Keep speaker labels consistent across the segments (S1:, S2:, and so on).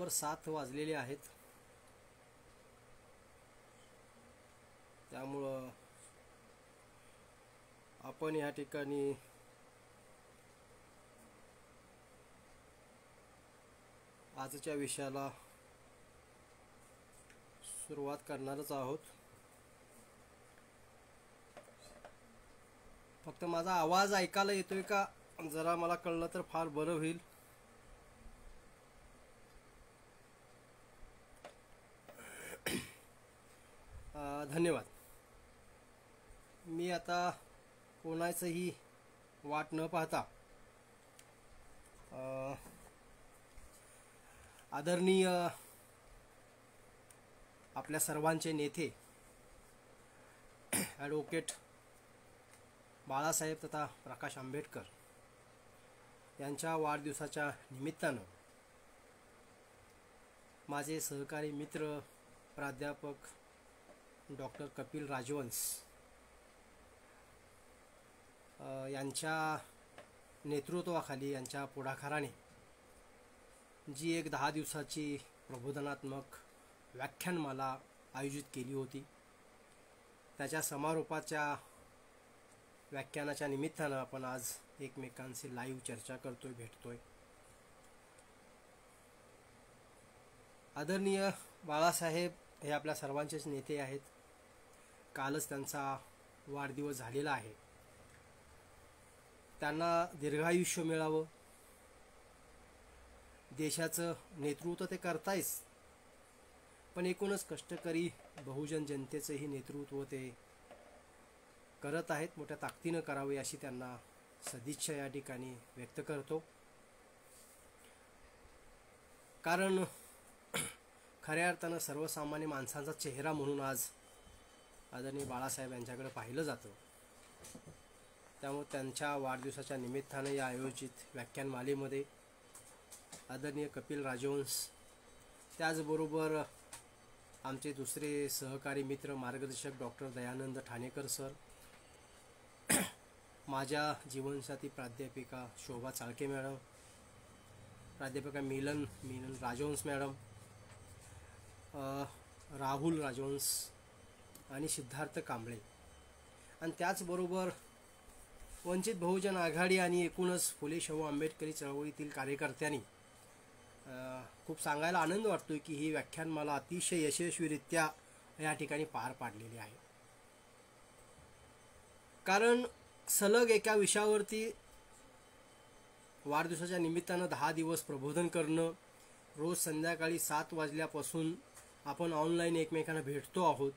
S1: बरोबर 7 वाजलेले आहेत, त्यामुळं आपण या ठिकाणी आजच्या विषयाला सुरुवात करणारच आहोत। फक्त माझा आवाज ऐकायला येतोय का जरा मला कळलं तर फार बरं होईल। धन्यवाद। मी आता कोणाचंही वाट न पाहता आदरणीय आपल्या सर्वांचे नेते ॲडव्होकेट बाळासाहेब तथा प्रकाश आंबेडकर यांच्या वाढदिवसाच्या निमित्तानं माझे सहकारी मित्र प्राध्यापक डॉक्टर कपिल राजवंश यांच्या नेतृत्वाखाली, यांच्या पुढाकाराने जी एक 10 दिवसाची प्रबोधनात्मक व्याख्यानमाला आयोजित केली होती, त्याच्या समारोपाच्या व्याख्यानाच्या निमित्तानं आपण आज एकमेकांशी लाईव्ह चर्चा करतोय, भेटतोय। आदरणीय बाळासाहेब हे आपल्या सर्वांचेच नेते आहेत। कालच त्यांचा वाढदिवस झालेला आहे। त्यांना दीर्घायुष्य मिळावं, देशाचं नेतृत्व ते करतायच, पण एकूणच कष्टकरी बहुजन जनतेचंही नेतृत्व ते करत आहेत। मोठ्या ताकदीनं करावे अशी त्यांना सदिच्छा या ठिकाणी व्यक्त करतो। कारण खऱ्या अर्थानं सर्वसामान्य माणसांचा चेहरा म्हणून आज आदरणीय बाळासाहेब यांच्याकडे पाहिलं जातं। त्यामुळे त्यांच्या वाढदिवसाच्या निमित्तानं या आयोजित व्याख्यानमालेमध्ये आदरणीय कपिल राजवंश, त्याचबरोबर आमचे दुसरे सहकारी मित्र मार्गदर्शक डॉक्टर दयानंद ठाणेकर सर, माझ्या जीवनसाथी प्राध्यापिका शोभा चाळके मॅडम, प्राध्यापिका मिलन राजवंश मॅडम, राहुल राजवंश आणि सिद्धार्थ कांबळे, आणि त्याचबरोबर वंचित बहुजन आघाडी आणि एकूणच फुले शाहू आंबेडकरी चळवळीतील कार्यकर्त्यांनी खूप सांगायला आनंद वाटतोय की ही व्याख्यानमाला अतिशय यशस्वीरित्या या ठिकाणी पार पाडलेली आहे। कारण सलग एका विषयावरती वाढदिवसाच्या निमित्तानं 10 दिवस प्रबोधन करणं, रोज संध्याकाळी 7 वाजल्यापासून आपण ऑनलाईन एकमेकांना भेटतो आहोत।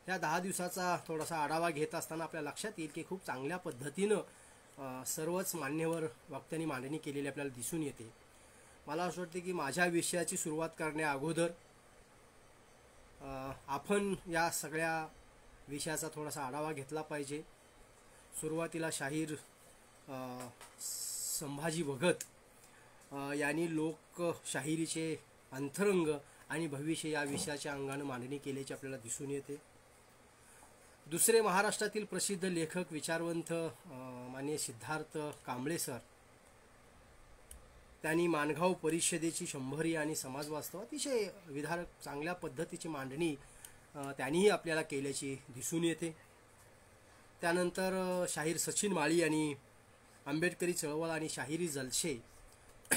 S1: या 10 दिवसाचा थोडासा आढावा घेत असताना आपल्या लक्षात येईल की खूप चांगल्या पद्धतीनं सर्वच मान्यवर वक्त्यांनी मांडणी केलेली आपल्याला दिसून येते। मला असं वाटतं की माझ्या विषयाची सुरुवात करण्या अगोदर आपण या सगळ्या विषयाचा थोडासा आढावा घेतला पाहिजे। सुरुवातीला शाहीर संभाजी भगत यांनी लोकशाहिरीचे अंतरंग आणि भविष्य या विषयाच्या अंगानं मांडणी केल्याची आपल्याला दिसून येते। दुसरे महाराष्ट्रातील प्रसिद्ध लेखक विचारवंत माननीय सिद्धार्थ कांबळे सर, त्यांनी माणगाव परिषदेची 100री आणि समाजवास्तव अतिशय विधारक चांगल्या पद्धतीची मांडणी त्यांनीही आपल्याला केल्याची दिसून येते। त्यानंतर शाहीर सचिन माळी यांनी आंबेडकरी चळवळ आणि शाहिरी जलसे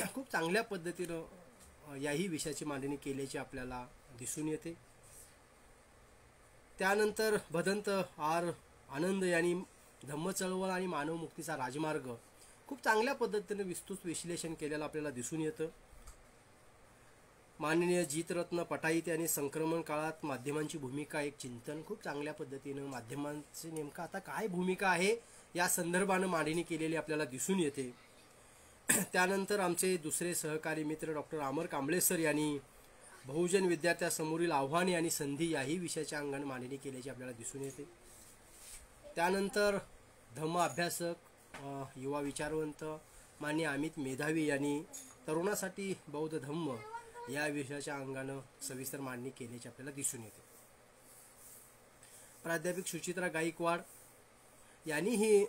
S1: खूप चांगल्या पद्धतीनं याही विषयाची मांडणी केल्याची आपल्याला दिसून येते। त्यानंतर भदंत आर आनंद यांनी धम्म चळवळ आणि मानवमुक्तीचा राजमार्ग खूप चांगल्या पद्धतीने विस्तृत विश्लेषण केलेलं आपल्याला दिसून येतं। माननीय जितरत्न पटाईत यांनी संक्रमण काळात माध्यमांची भूमिका एक चिंतन खूप चांगल्या पद्धतीनं माध्यमांची नेमकं आता काय भूमिका आहे या संदर्भानं मांडणी केलेली आपल्याला दिसून येते। त्यानंतर आमचे दुसरे सहकारी मित्र डॉक्टर अमर कांबळे सर यांनी बहुजन विद्यार्थ्यांसमोरील आव्हाने आणि संधी याही विषयाच्या अंगाने मांडणी केल्याची आपल्याला दिसून येते। त्यानंतर धम्म अभ्यासक युवा विचारवंत माननीय अमित मेधावी यांनी तरुणासाठी बौद्ध धम्म या विषयाच्या अंगानं सविस्तर मांडणी केल्याची आपल्याला दिसून येते। प्राध्यापिक सुचित्रा गायकवाड यांनीही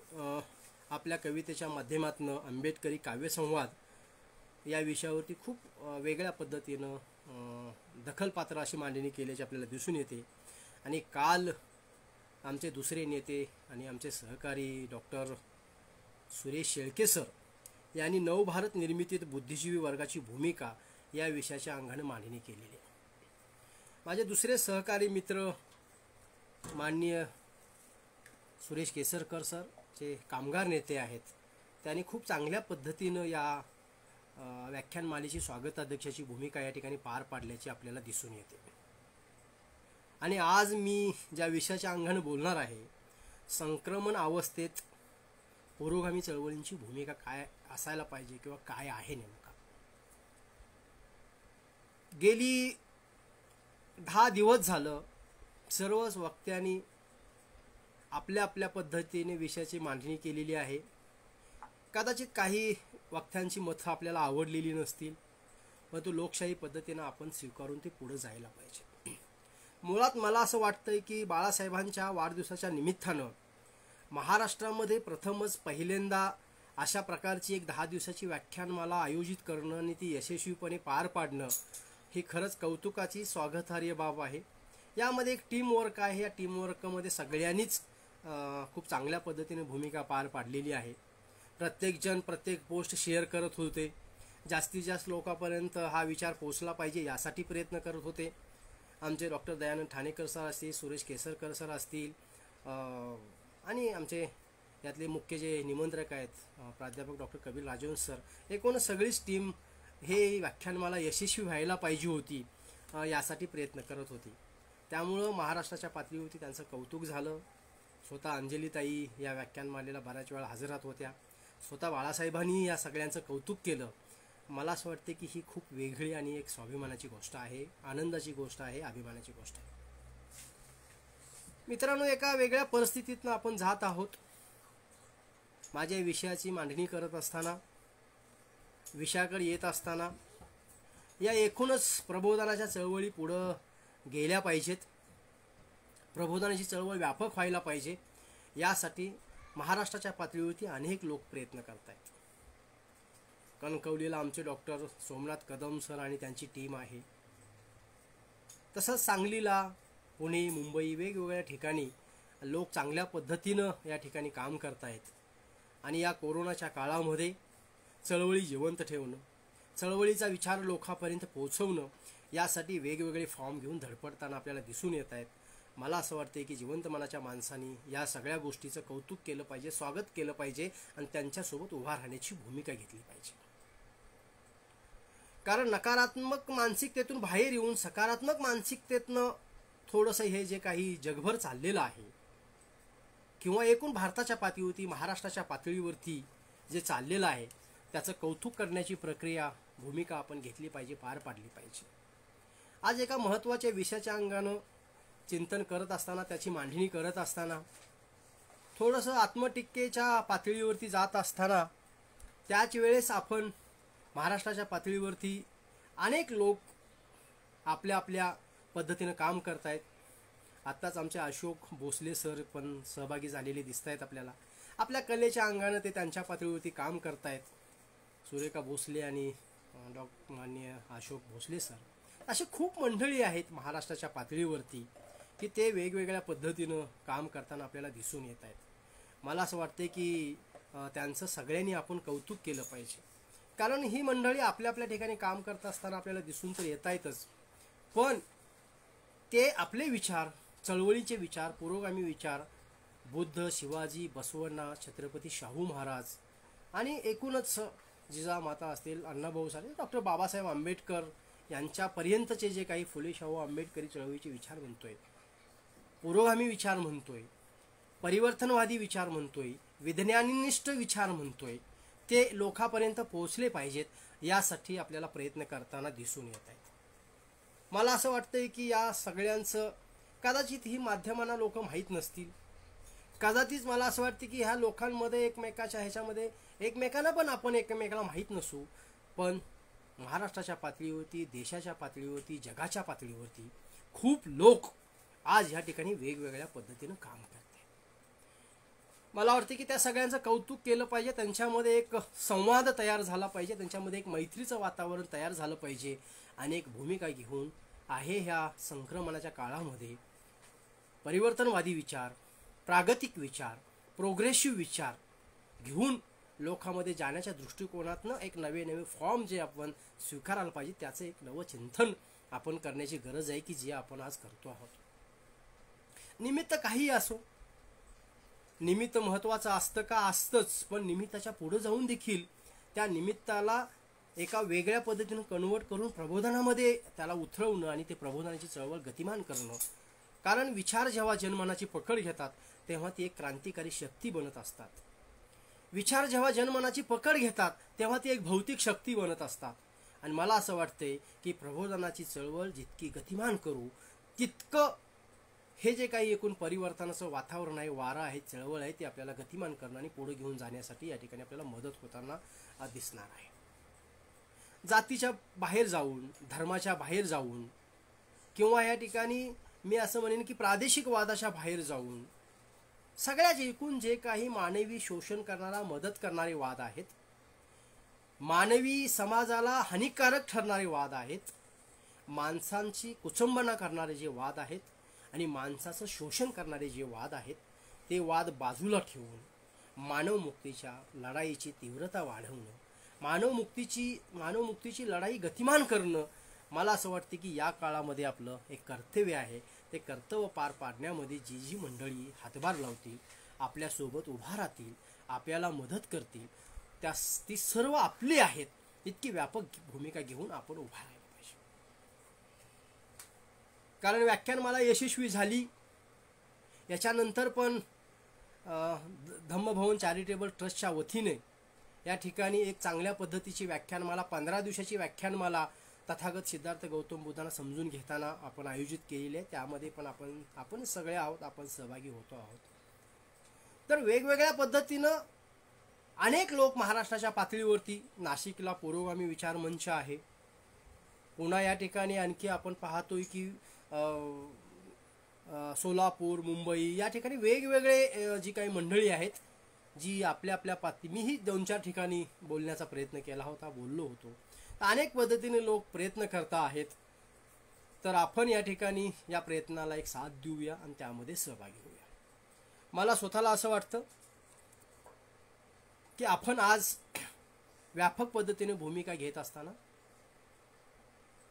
S1: आपल्या कवितेच्या माध्यमातून आंबेडकरी काव्यसंवाद या विषयावरती खूप वेगळ्या पद्धतीनं दखलपात्र अशी मांडणी केल्याची आपल्याला दिसून येते. आणि काल आमचे दुसरे नेते आणि आमचे सहकारी डॉक्टर सुरेश शेळके सर यांनी नवभारत निर्मितीत बुद्धिजीवी वर्गाची भूमिका या विषयाच्या अंगाने मांडणी केलेली आहे. माझे दुसरे सहकारी मित्र माननीय सुरेश केसरकर सर जे कामगार नेते आहेत, त्यांनी खूप चांगल्या पद्धतीनं या व्याख्यानमालेची स्वागताध्यक्षाची भूमिका या ठिकाणी पार पाडल्याची आपल्याला दिसून येते. आणि आज मी ज्या विषयाच्या अंगाने बोलणार आहे, संक्रमण अवस्थेत पुरोगामी चळवळींची भूमिका काय असायला पाहिजे किंवा काय आहे नेमका. गेली 10 दिवस झालं सर्वच वक्त्यांनी आपल्या आपल्या पद्धतीने विषयाची मांडणी केलेली आहे. कदाचित काही वक्त्यांची मतं आपल्याला आवडलेली नसतील, परंतु लोकशाही पद्धतीनं आपण स्वीकारून ते पुढे जायला पाहिजे. मुळात मला असं वाटतंय की बाळासाहेबांच्या वाढदिवसाच्या निमित्तानं महाराष्ट्रामध्ये प्रथमच पहिल्यांदा अशा प्रकारची एक 10 दिवसाची व्याख्यानमाला आयोजित करणं आणि ती यशस्वीपणे पार पाडणं ही खरंच कौतुकाची स्वागतार्ह बाब आहे. यामध्ये एक टीमवर्क आहे. या टीमवर्कमध्ये सगळ्यांनीच खूप चांगल्या पद्धतीने भूमिका पार पाडलेली आहे. प्रत्येकजण प्रत्येक पोस्ट शेअर करत होते, जास्तीत जास्त लोकांपर्यंत हा विचार पोहोचला पाहिजे यासाठी प्रयत्न करत होते. आमचे डॉक्टर दयानंद ठाणेकर सर असतील, सुरेश केसरकर सर असतील आणि आमचे यातले मुख्य जे निमंत्रक आहेत प्राध्यापक डॉक्टर कबीर राजवंश सर, एकूण सगळीच टीम हे व्याख्यानमाला यशस्वी व्हायला पाहिजे होती यासाठी प्रयत्न करत होती. त्यामुळं महाराष्ट्राच्या पातळीवरती त्यांचं कौतुक झालं. स्वतः अंजलीताई या व्याख्यानमालेला बऱ्याच वेळा हजर राहत होत्या. स्वतः बाळासाहेबांनी या सगळ्यांचं कौतुक केलं. मला असं वाटते की ही खूप वेगळी आणि एक स्वाभिमानाची गोष्ट आहे, आनंदाची गोष्ट आहे, अभिमानाची गोष्ट आहे. मित्रांनो, एका वेगळ्या परिस्थितीतनं आपण जात आहोत. माझ्या विषयाची मांडणी करत असताना, विषयाकडे येत असताना या एकूणच प्रबोधनाच्या चळवळी पुढं गेल्या पाहिजेत. प्रबोधनाची चळवळ व्यापक व्हायला पाहिजे. यासाठी महाराष्ट्राच्या पातळीवरती अनेक लोक प्रयत्न करत आहेत. कणकवलीला आमचे डॉक्टर सोमनाथ कदम सर आणि त्यांची टीम आहे. तसंच सांगलीला, पुणे, मुंबई वेगवेगळ्या ठिकाणी लोक चांगल्या पद्धतीनं या ठिकाणी काम करत आहेत. आणि या कोरोनाच्या काळामध्ये चळवळी जिवंत ठेवणं, चळवळीचा विचार लोकांपर्यंत पोहोचवणं यासाठी वेगवेगळे फॉर्म घेऊन धडपडताना आपल्याला दिसून येत आहेत. मला असं वाटतं की जिवंत मनाच्या माणसांनी या सगळ्या गोष्टीचं कौतुक केलं पाहिजे, स्वागत केलं पाहिजे आणि त्यांच्यासोबत उभा राहण्याची भूमिका घेतली पाहिजे. कारण नकारात्मक मानसिकतेतून बाहेर येऊन सकारात्मक मानसिकतेतनं थोडंसं हे जे काही जगभर चाललेलं आहे किंवा एकूण भारताच्या पातळीवरती, महाराष्ट्राच्या पातळीवरती जे चाललेलं आहे त्याचं कौतुक करण्याची प्रक्रिया, भूमिका आपण घेतली पाहिजे, पार पाडली पाहिजे. आज एका महत्त्वाच्या विषयाच्या अंगानं चिंतन करत असताना, त्याची मांडणी करत असताना, थोडंसं आत्मटीकेच्या पातळीवरती जात असताना, त्याच वेळेस आपण महाराष्ट्राच्या पातळीवरती अनेक लोक आपल्या आपल्या पद्धतीनं काम करत आहेत. आत्ताच आमचे अशोक भोसले सर पण सहभागी झालेले दिसत आहेत आपल्याला. आपल्या कलेच्या अंगानं ते त्यांच्या पातळीवरती काम करत आहेत. सुरेखा भोसले आणि माननीय अशोक भोसले सर, अशी खूप मंडळी आहेत महाराष्ट्राच्या पातळीवरती की ते वेगवेगळ्या पद्धतीनं काम करताना आपल्याला दिसून येत आहेत. मला असं वाटते की त्यांचं सगळ्यांनी आपण कौतुक केलं पाहिजे. कारण ही मंडळी आपल्या आपल्या ठिकाणी काम करत असताना आपल्याला दिसून तर येत आहेतच, पण ते आपले विचार, चळवळीचे विचार, पुरोगामी विचार, बुद्ध, शिवाजी, बसवण्णा, छत्रपती शाहू महाराज आणि एकूणच जिजामाता असतील, अण्णाभाऊ साठे, डॉक्टर बाबासाहेब आंबेडकर यांच्यापर्यंतचे जे काही फुले शाहू आंबेडकरी चळवळीचे विचार म्हणतोय, पुरोगामी विचार म्हणतोय, परिवर्तनवादी विचार म्हणतोय, विज्ञाननिष्ठ विचार म्हणतोय, ते लोकांपर्यंत पोहोचले पाहिजेत यासाठी आपल्याला प्रयत्न करताना दिसून येत आहेत. मला असं वाटतंय की या सगळ्यांचं कदाचित ही माध्यमांना लोक माहीत नसतील. कदाचित मला असं वाटतं की ह्या लोकांमध्ये एकमेकाच्या ह्याच्यामध्ये एकमेकांना पण आपण एकमेकाला माहीत नसू, पण महाराष्ट्राच्या पातळीवरती, देशाच्या पातळीवरती, जगाच्या पातळीवरती खूप लोक आज ह्या ठिकाणी वेगवेगळ्या पद्धतीनं काम करतात. मला वाटते की त्या सगळ्यांचं कौतुक केलं पाहिजे, त्यांच्यामध्ये एक संवाद तयार झाला पाहिजे, त्यांच्यामध्ये एक मैत्रीचं वातावरण तयार झालं पाहिजे आणि एक भूमिका घेऊन आहे ह्या संक्रमणाच्या काळामध्ये परिवर्तनवादी विचार, प्रागतिक विचार, प्रोग्रेसिव्ह विचार घेऊन लोकांमध्ये जाण्याच्या दृष्टिकोनातनं एक नवे नवे फॉर्म जे आपण स्वीकारायला पाहिजे त्याचं एक नवं चिंतन आपण करण्याची गरज आहे की जे आपण आज करतो आहोत. निमित्त काही असो, निमित्त महत्वाचं असतं का, असतंच, पण निमित्ताच्या पुढे जाऊन देखील त्या निमित्ताला एका वेगळ्या पद्धतीनं कन्वर्ट करून प्रबोधनामध्ये त्याला उतरवणं आणि ते प्रबोधनाची चळवळ गतिमान करणं. कारण विचार जेव्हा जनमनाची पकड घेतात तेव्हा ती एक क्रांतिकारी शक्ती बनत असतात. विचार जेव्हा जनमनाची पकड घेतात तेव्हा ती एक भौतिक शक्ती बनत असतात. आणि मला असं वाटतंय की प्रबोधनाची चळवळ जितकी गतिमान करू तितकं हे जे काही एकूण परिवर्तनाचं वातावरण आहे, वारा आहे, चळवळ आहे, ती आपल्याला गतिमान करणं आणि पुढे घेऊन जाण्यासाठी या ठिकाणी आपल्याला मदत होताना दिसणार आहे. जातीच्या बाहेर जाऊन, धर्माच्या बाहेर जाऊन, किंवा या ठिकाणी मी असं म्हणेन की प्रादेशिक वादाच्या बाहेर जाऊन सगळ्याच एकूण जे काही मानवी शोषण करणारा, मदत करणारे वाद आहेत, मानवी समाजाला हानिकारक ठरणारे वाद आहेत, माणसांची कुचंबना करणारे जे वाद आहेत आणि माणसाचं शोषण करणारे जे वाद आहेत, ते वाद बाजूला ठेवून मानवमुक्तीच्या लढाईची तीव्रता वाढवणं, मानवमुक्तीची लढाई गतिमान करणं, मला असं वाटतं की या काळामध्ये आपलं एक कर्तव्य आहे. ते कर्तव्य पार पाडण्यामध्ये जी जी मंडळी हातभार लावतील, आपल्यासोबत उभा राहतील, आपल्याला मदत करतील, ती सर्व आपली आहेत. इतकी व्यापक भूमिका घेऊन आपण उभा राहायला पाहिजे. कारण व्याख्यानमाला यशस्वी झाली, याच्यानंतर पण धम्मभवन चॅरिटेबल ट्रस्टच्या वतीने या ठिकाणी एक चांगल्या पद्धतीची व्याख्यानमाला, 15 दिवसाची व्याख्यानमाला तथागत सिद्धार्थ गौतम बुद्धांना समजून घेताना आपण आयोजित केलेली आहे. त्यामध्ये पण आपण सगळे आहोत, आपण सहभागी होतो आहोत. तर वेगवेगळ्या पद्धतीनं अनेक लोक महाराष्ट्राच्या पातळीवरती, नाशिकला पुरोगामी विचार मंच आहे, पुन्हा या ठिकाणी आणखी आपण पाहतोय की सोलापूर, मुंबई या ठिकाणी वेगवेगळे जी काही मंडळी आहेत जी आपल्या आपल्या पातळी, मीही 2-4 ठिकाणी बोलण्याचा प्रयत्न केला होता, बोललो होतो. अनेक पद्धतीने लोक प्रयत्न करता आहेत. तर आपण या ठिकाणी या प्रयत्नाला एक साथ देऊया आणि त्यामध्ये सहभागी होऊया. मला स्वतःला असं वाटतं की आपण आज व्यापक पद्धतीने भूमिका घेत असताना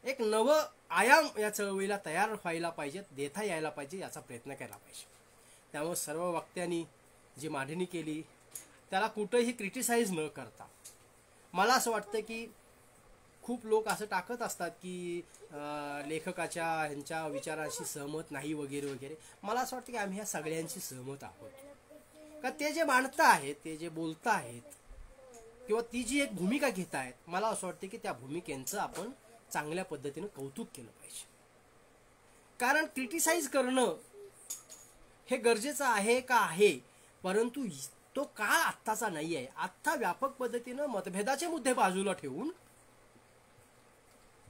S1: एक नवं आयाम या चळवळीला तयार व्हायला पाहिजे, देता यायला पाहिजे, याचा प्रयत्न केला पाहिजे. त्यामुळे सर्व वक्त्यांनी जी मांडणी केली त्याला कुठंही क्रिटिसाइज न करता, मला असं वाटतं की खूप लोक असं टाकत असतात की लेखकाच्या ह्यांच्या विचारांशी सहमत नाही वगैरे वगैरे. मला असं वाटतं की आम्ही ह्या सगळ्यांशी सहमत आहोत. का ते जे मांडत आहेत, ते जे बोलत आहेत, किंवा ती जी एक भूमिका घेत आहेत, मला असं वाटतं की त्या भूमिकेचं आपण चांगल्या पद्धतीनं कौतुक केलं पाहिजे. कारण क्रिटिसाइज करणं हे गरजेचं आहे का आहे, परंतु तो काळ आत्ताचा नाही आहे. आत्ता व्यापक पद्धतीनं मतभेदाचे मुद्दे बाजूला ठेवून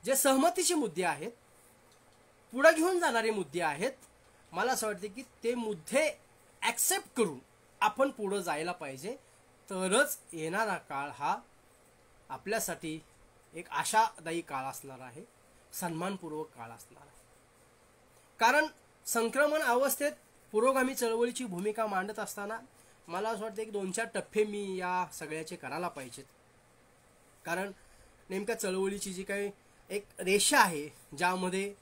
S1: जे सहमतीचे मुद्दे आहेत, पुढे घेऊन जाणारे मुद्दे आहेत, मला असं वाटतं की ते मुद्दे ॲक्सेप्ट करून आपण पुढे जायला पाहिजे. तरच येणारा काळ हा आपल्यासाठी एक आशादायी काळ असणार आहे, सन्मानपूर्वक काळ असणार आहे. कारण संक्रमण अवस्थेत पुरोगामी चळवळीची भूमिका मांडत असताना मला असं वाटतं की 2-4 टप्पे मी या सगळ्याचे करायला पाहिजेत. कारण नेमक्या चळवळीची जी काही एक रेषा आहे, ज्यामध्ये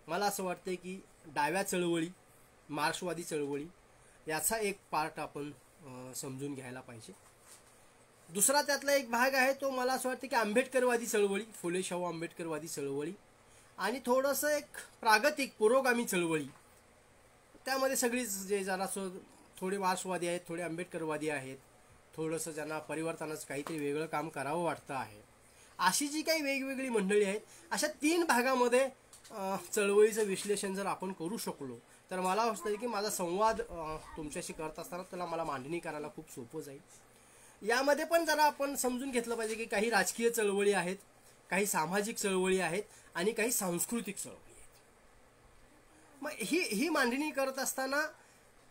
S1: मला असं वाटतं की डाव्या चळवळी, मार्क्सवादी चळवळी याचा एक पार्ट आपण समजून घ्यायला पाहिजे. दुसरा त्यातला एक भाग आहे तो मला असं वाटतं की आंबेडकरवादी चळवळी, फुले शाहू आंबेडकरवादी चळवळी, आणि थोडंसं एक प्रागतिक पुरोगामी चळवळी. त्यामध्ये सगळीच जे जरासं थोडे मार्क्सवादी आहेत, थोडे आंबेडकरवादी आहेत, थोडंसं ज्यांना परिवर्तनाचं काहीतरी वेगळं काम करावं वाटतं आहे, अशी जी काही वेगवेगळी मंडळी आहेत, अशा 3 भागामध्ये चळवळीचं विश्लेषण जर आपण करू शकलो तर मला वाटतं की माझा संवाद तुमच्याशी करत असताना त्याला मला मांडणी करायला खूप सोपं जाईल. यामध्ये पण जरा आपण समजून घेतलं पाहिजे की काही राजकीय चळवळी आहेत, काही सामाजिक चळवळी आहेत आणि काही सांस्कृतिक चळवळी आहेत. मग ही मांडणी करत असताना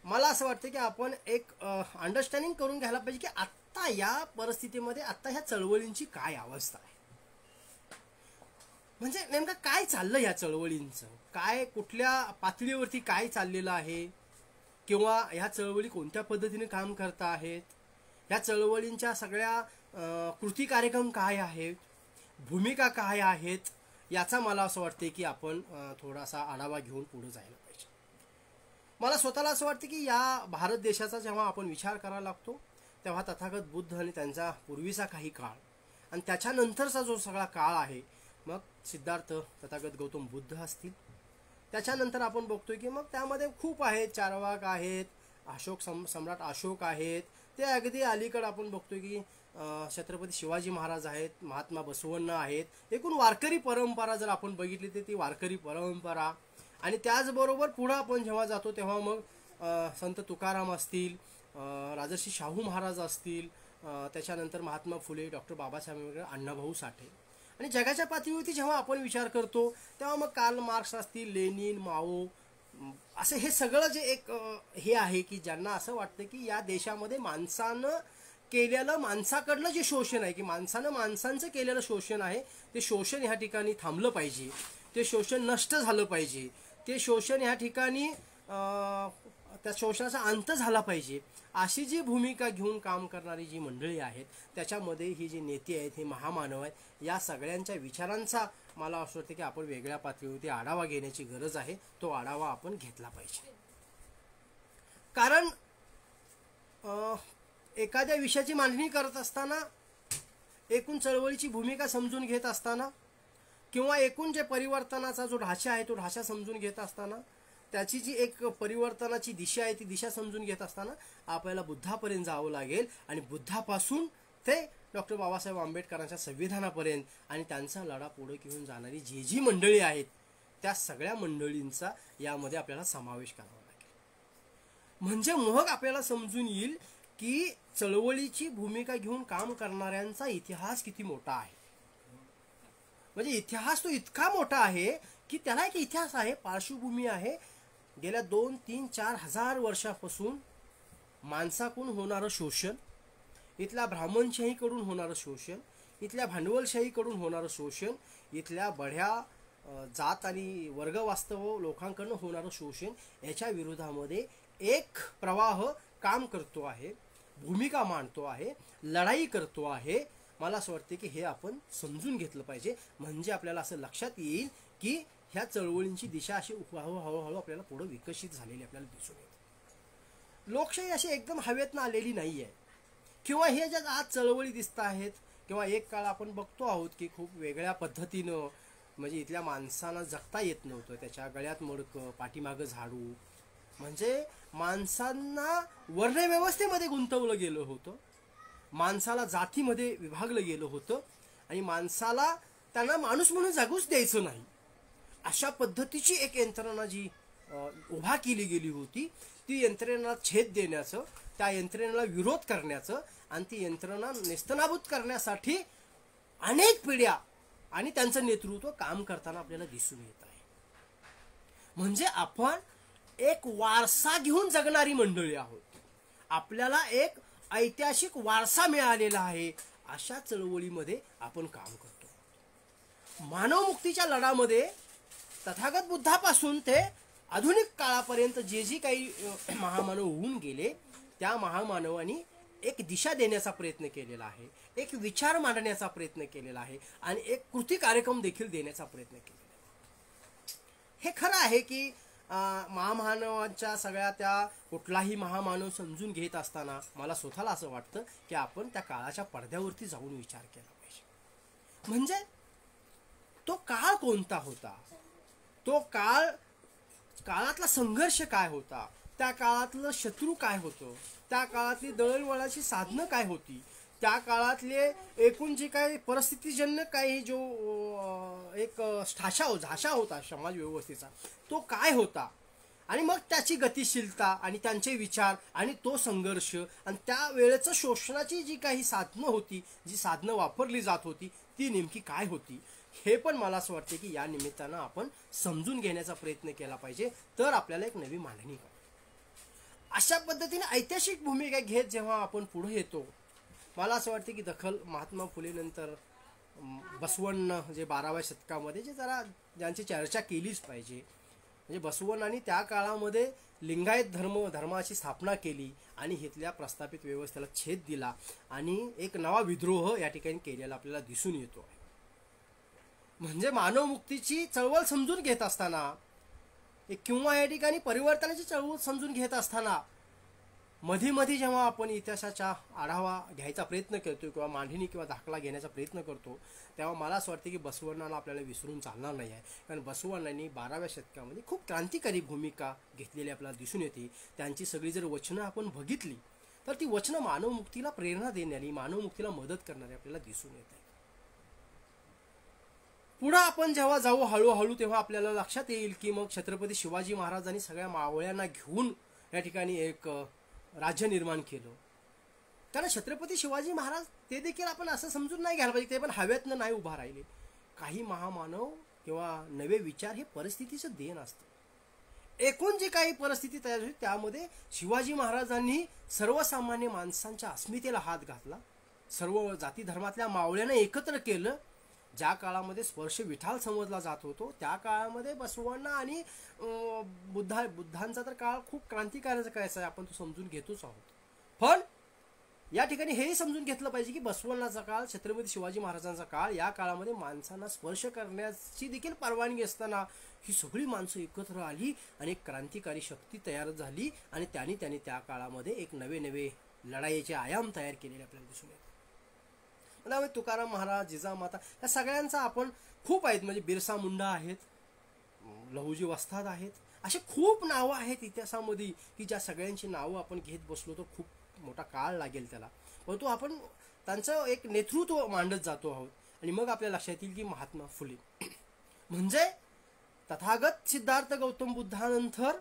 S1: मला असं वाटतं की आपण एक अंडरस्टँडिंग करून घ्यायला पाहिजे की आत्ता या परिस्थितीमध्ये आत्ता ह्या चळवळींची काय अवस्था आहे, म्हणजे नेमकं काय चाललं या चळवळींचं, काय कुठल्या पातळीवरती काय चाललेलं आहे, किंवा ह्या चळवळी कोणत्या पद्धतीने काम करत आहेत, ह्या चळवळींच्या सगळ्या कृती कार्यक्रम काय आहेत, भूमिका काय आहेत, याचा मला असं वाटते की आपण थोडासा आढावा घेऊन पुढे जायला पाहिजे. मला स्वतःला असं वाटतं की या भारत देशाचा जेव्हा आपण विचार करायला लागतो तेव्हा तथागत बुद्ध आणि त्यांचा पूर्वीचा काही काळ आणि त्याच्यानंतरचा जो सगळा काळ आहे, मग सिद्धार्थ तथागत गौतम बुद्ध असतील, त्याच्यानंतर आपण बघतोय की मग त्यामध्ये खूप आहेत, चारवाक आहेत, सम्राट अशोक आहेत, ते अगदी अलीकडे आपण बघतोय की छत्रपती शिवाजी महाराज आहेत, महात्मा बसवण्ण आहेत. एकूण वारकरी परंपरा जर आपण बघितली तर ती वारकरी परंपरा, आणि त्याचबरोबर पुढे आपण जेव्हा जातो तेव्हा मग संत तुकाराम असतील, राजर्षी शाहू महाराज असतील, त्याच्यानंतर महात्मा फुले, डॉक्टर बाबासाहेब आंबेडकर, अण्णाभाऊ साठे. आणि जगाच्या पातळीवरती जेव्हा आपण विचार करतो तेव्हा मग कार्ल मार्क्स असतील, लेनिन, माओ, असं हे सगळं जे एक हे आहे की ज्यांना असं वाटतं की या देशामध्ये माणसानं केलेलं, माणसाकडलं जे शोषण आहे की माणसानं माणसांचं केलेलं शोषण आहे, ते शोषण ह्या ठिकाणी थांबलं पाहिजे, ते शोषण नष्ट झालं पाहिजे, ते शोषण ह्या ठिकाणी त्या शोषणाचा अंत झाला पाहिजे, अशी जी भूमिका घेऊन काम करणारी जी मंडळी आहेत, त्याच्यामध्ये ही जी नेते आहेत, हे महामानव आहेत, या सगळ्यांच्या विचारांचा मला असं वाटतं की आपण वेगळ्या पातळीवरती आढावा घेण्याची गरज आहे. तो आढावा आपण घेतला पाहिजे. कारण एखाद्या विषयाची मांडणी करत असताना, एकूण चळवळीची भूमिका समजून घेत असताना, किंवा एकूण जे परिवर्तनाचा जो ढाचा आहे तो ढाचा समजून घेत असताना, त्याची जी एक परिवर्तनाची दिशा आहे ती दिशा समजून घेत असताना आपल्याला बुद्धापर्यंत जावं लागेल, आणि बुद्धापासून ते डॉक्टर बाबासाहेब आंबेडकरांच्या संविधानापर्यंत आणि त्यांचा लढा पुढे घेऊन जाणारी जी मंडळी आहेत त्या सगळ्या मंडळींचा यामध्ये आपल्याला समावेश करावा लागेल. म्हणजे मग आपल्याला समजून येईल की चळवळीची भूमिका घेऊन काम करणाऱ्यांचा इतिहास किती मोठा आहे. म्हणजे इतिहास तो इतका मोठा आहे की त्याला एक इतिहास आहे, पार्श्वभूमी आहे. गेल्या 2, 3, 4 हजार वर्षापासून माणसाकडून होणारं शोषण, इथल्या ब्राह्मणशाहीकडून होणारं शोषण, इथल्या भांडवलशाहीकडून होणारं शोषण, इथल्या बढ्या जात आणि वर्गवास्तव लोकांकडून होणारं शोषण, याच्या विरोधामध्ये एक प्रवाह काम करतो आहे, भूमिका मांडतो आहे, लढाई करतो आहे. मला असं वाटतं की हे आपण समजून घेतलं पाहिजे. म्हणजे आपल्याला असं लक्षात येईल की ह्या चळवळींची दिशा अशी हळूहळू आपल्याला पुढे विकसित झालेली आपल्याला दिसून येते. लोकशाही अशी एकदम हवेतनं आलेली नाही आहे, किंवा हे ज्या आज चळवळी दिसत आहेत, किंवा एक काळ आपण बघतो आहोत की खूप वेगळ्या पद्धतीनं, म्हणजे इथल्या माणसांना जगता येत नव्हतं, त्याच्या गळ्यात मडकं, पाठीमागं झाडू, म्हणजे माणसांना वर्णव्यवस्थेमध्ये गुंतवलं गेलं होतं, माणसाला जातीमध्ये विभागलं गेलं होतं, आणि माणसाला त्यांना माणूस म्हणून जगूच द्यायचं नाही, अशा पद्धतीची एक यंत्रणा जी उभा केली गेली होती, ती यंत्रणेला छेद देण्याचं, त्या यंत्रणेला विरोध करण्याचं आणि ती यंत्रणा नेस्तनाबूत करण्यासाठी अनेक पिढ्या आणि त्यांचं नेतृत्व काम करताना आपल्याला दिसून येत आहे. म्हणजे आपण एक वारसा घेऊन जगणारी मंडळी आहोत. आपल्याला एक ऐतिहासिक वारसा मिळालेला आहे. अशा चळवळीमध्ये आपण काम करतो. मानवमुक्तीच्या लढ्यामध्ये तथागत बुद्धापासून ते आधुनिक काळापर्यंत जे काही महामानव होऊन गेले, त्या महामानवांनी एक दिशा देण्याचा प्रयत्न केलेला आहे, एक विचार मांडण्याचा प्रयत्न केलेला आहे, आणि एक कृती कार्यक्रम देखील देण्याचा प्रयत्न केलेला आहे. हे खरं आहे की महामानवांच्या सगळ्या त्या कुठलाही महामानव समजून घेत असताना मला स्वतःला असं वाटतं की आपण त्या काळाच्या पडद्यावरती जाऊन विचार केला पाहिजे. म्हणजे तो काळ कोणता होता, तो काळातला संघर्ष काय होता, त्या काळातलं शत्रू काय होतं, त्या काळातली दळणवळणाची साधनं काय होती, त्या काळातले एकूण जे काही परिस्थितीजन्य काही जो एक झाशा होता समाज व्यवस्थेचा, तो काय होता, आणि मग त्याची गतिशीलता आणि त्यांचे विचार आणि तो संघर्ष आणि त्या वेळेचं शोषणाची जी काही साधनं होती, जी साधनं वापरली जात होती, ती नेमकी काय होती, हे पण मला असं वाटतं की या निमित्तानं आपण समजून घेण्याचा प्रयत्न केला पाहिजे. तर आपल्याला एक नवी मांडणी करू. अशा पद्धतीने ऐतिहासिक भूमिका घेत जेव्हा आपण पुढे येतो, मला असं वाटतं की दखल महात्मा फुले नंतर बसवण्ण जे 12व्या शतकामध्ये जे जरा ज्यांची चर्चा केलीच पाहिजे, म्हणजे बसवण्णांनी त्या काळामध्ये लिंगायत धर्माची स्थापना केली आणि इथल्या प्रस्थापित व्यवस्थेला छेद दिला आणि एक नवा विद्रोह या ठिकाणी केलेला आपल्याला दिसून येतो आहे. म्हणजे मानवमुक्तीची चळवळ समजून घेत असताना किंवा या ठिकाणी परिवर्तनाची चळवळ समजून घेत असताना मधी जेव्हा आपण इतिहासाचा आढावा घ्यायचा प्रयत्न करतो किंवा मांडणी किंवा दाखला घेण्याचा प्रयत्न करतो, तेव्हा मला असं वाटतं की बसवण्णाला आपल्याला विसरून चालणार नाही आहे. कारण बसवण्णांनी 12व्या शतकामध्ये खूप क्रांतिकारी भूमिका घेतलेली आपल्याला दिसून येते. त्यांची सगळी जर वचनं आपण बघितली तर ती वचनं मानवमुक्तीला प्रेरणा देणारी, मानवमुक्तीला मदत करणारी आपल्याला दिसून येत आहे. पुढं आपण जेव्हा जाऊ हळूहळू तेव्हा आपल्याला लक्षात येईल की मग छत्रपती शिवाजी महाराजांनी सगळ्या मावळ्यांना घेऊन या ठिकाणी एक राज्य निर्माण केलं. कारण छत्रपती शिवाजी महाराज ते देखील आपण असं समजून नाही घ्यायला पाहिजे ते पण हवेतनं नाही उभा राहिले. काही महामानव किंवा नवे विचार हे परिस्थितीचं देण असतं. एकूण जी काही परिस्थिती तयार झाली त्यामध्ये शिवाजी महाराजांनी सर्वसामान्य माणसांच्या अस्मितेला हात घातला, सर्व जाती धर्मातल्या मावळ्यांना एकत्र केलं. ज्या काळामध्ये स्पर्श विठाल समजला जात होतो त्या काळामध्ये बसवण्णा आणि बुद्धांचा तर काळ खूप क्रांतिकारक आहे, आपण तो समजून घेतोच आहोत. पण या ठिकाणी हेही समजून घेतलं पाहिजे की बसवण्णाचा काळ, छत्रपती शिवाजी महाराजांचा काळ, या काळामध्ये माणसांना स्पर्श करण्याची देखील परवानगी असताना ही सगळी माणसं एकत्र आली आणि एक क्रांतिकारी शक्ती तयार झाली आणि त्यांनी त्या काळामध्ये एक नवे लढाईचे आयाम तयार केलेले आपल्याला दिसून येतात. त्यामुळे तुकाराम महाराज, जिजामाता या सगळ्यांचा आपण खूप आहेत. म्हणजे बिरसा मुंडा आहेत, लहुजी वस्ताद आहेत, असे खूप नावं आहेत इतिहासामध्ये की ज्या सगळ्यांची नावं आपण घेत बसलो तर खूप मोठा काळ लागेल त्याला. परंतु आपण त्यांचं एक नेतृत्व मांडत जातो आहोत आणि मग आपल्या लक्षात येईल की महात्मा फुले म्हणजे तथागत सिद्धार्थ गौतम बुद्धानंतर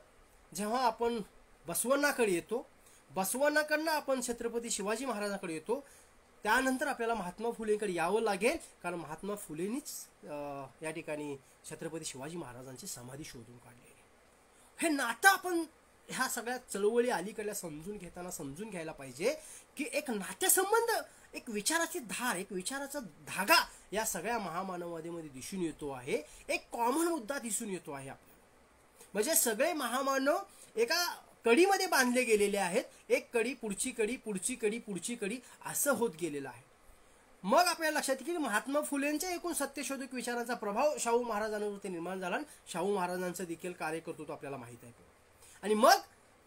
S1: जेव्हा आपण बसवण्णाकडे येतो, बसवण्णाकडनं आपण छत्रपती शिवाजी महाराजांकडे येतो, त्यानंतर आपल्याला महात्मा फुलेंकडे यावं लागेल. कारण महात्मा फुलेंनीच या ठिकाणी छत्रपती शिवाजी महाराजांची समाधी शोधून काढलेली. हे नातं आपण ह्या सगळ्या चळवळी अलीकडल्या समजून घेताना समजून घ्यायला पाहिजे की एक नातेसंबंध, एक विचाराची धार, एक विचाराचा धागा या सगळ्या महामानवादीमध्ये दिसून येतो आहे. एक कॉमन मुद्दा दिसून येतो आहे आपल्याला. म्हणजे सगळे महामानव एका कडीमध्ये बांधले गेलेले आहेत. एक कडी, पुढची कडी, पुढची कडी, पुढची कडी असं होत गेलेलं आहे. मग आपल्याला लक्षात येईल की महात्मा फुलेंच्या एकूण सत्यशोधक विचारांचा प्रभाव शाहू महाराजांवरती निर्माण झाला आणि शाहू महाराजांचं देखील कार्यकर्तृत्व आपल्याला माहित आहे. आणि मग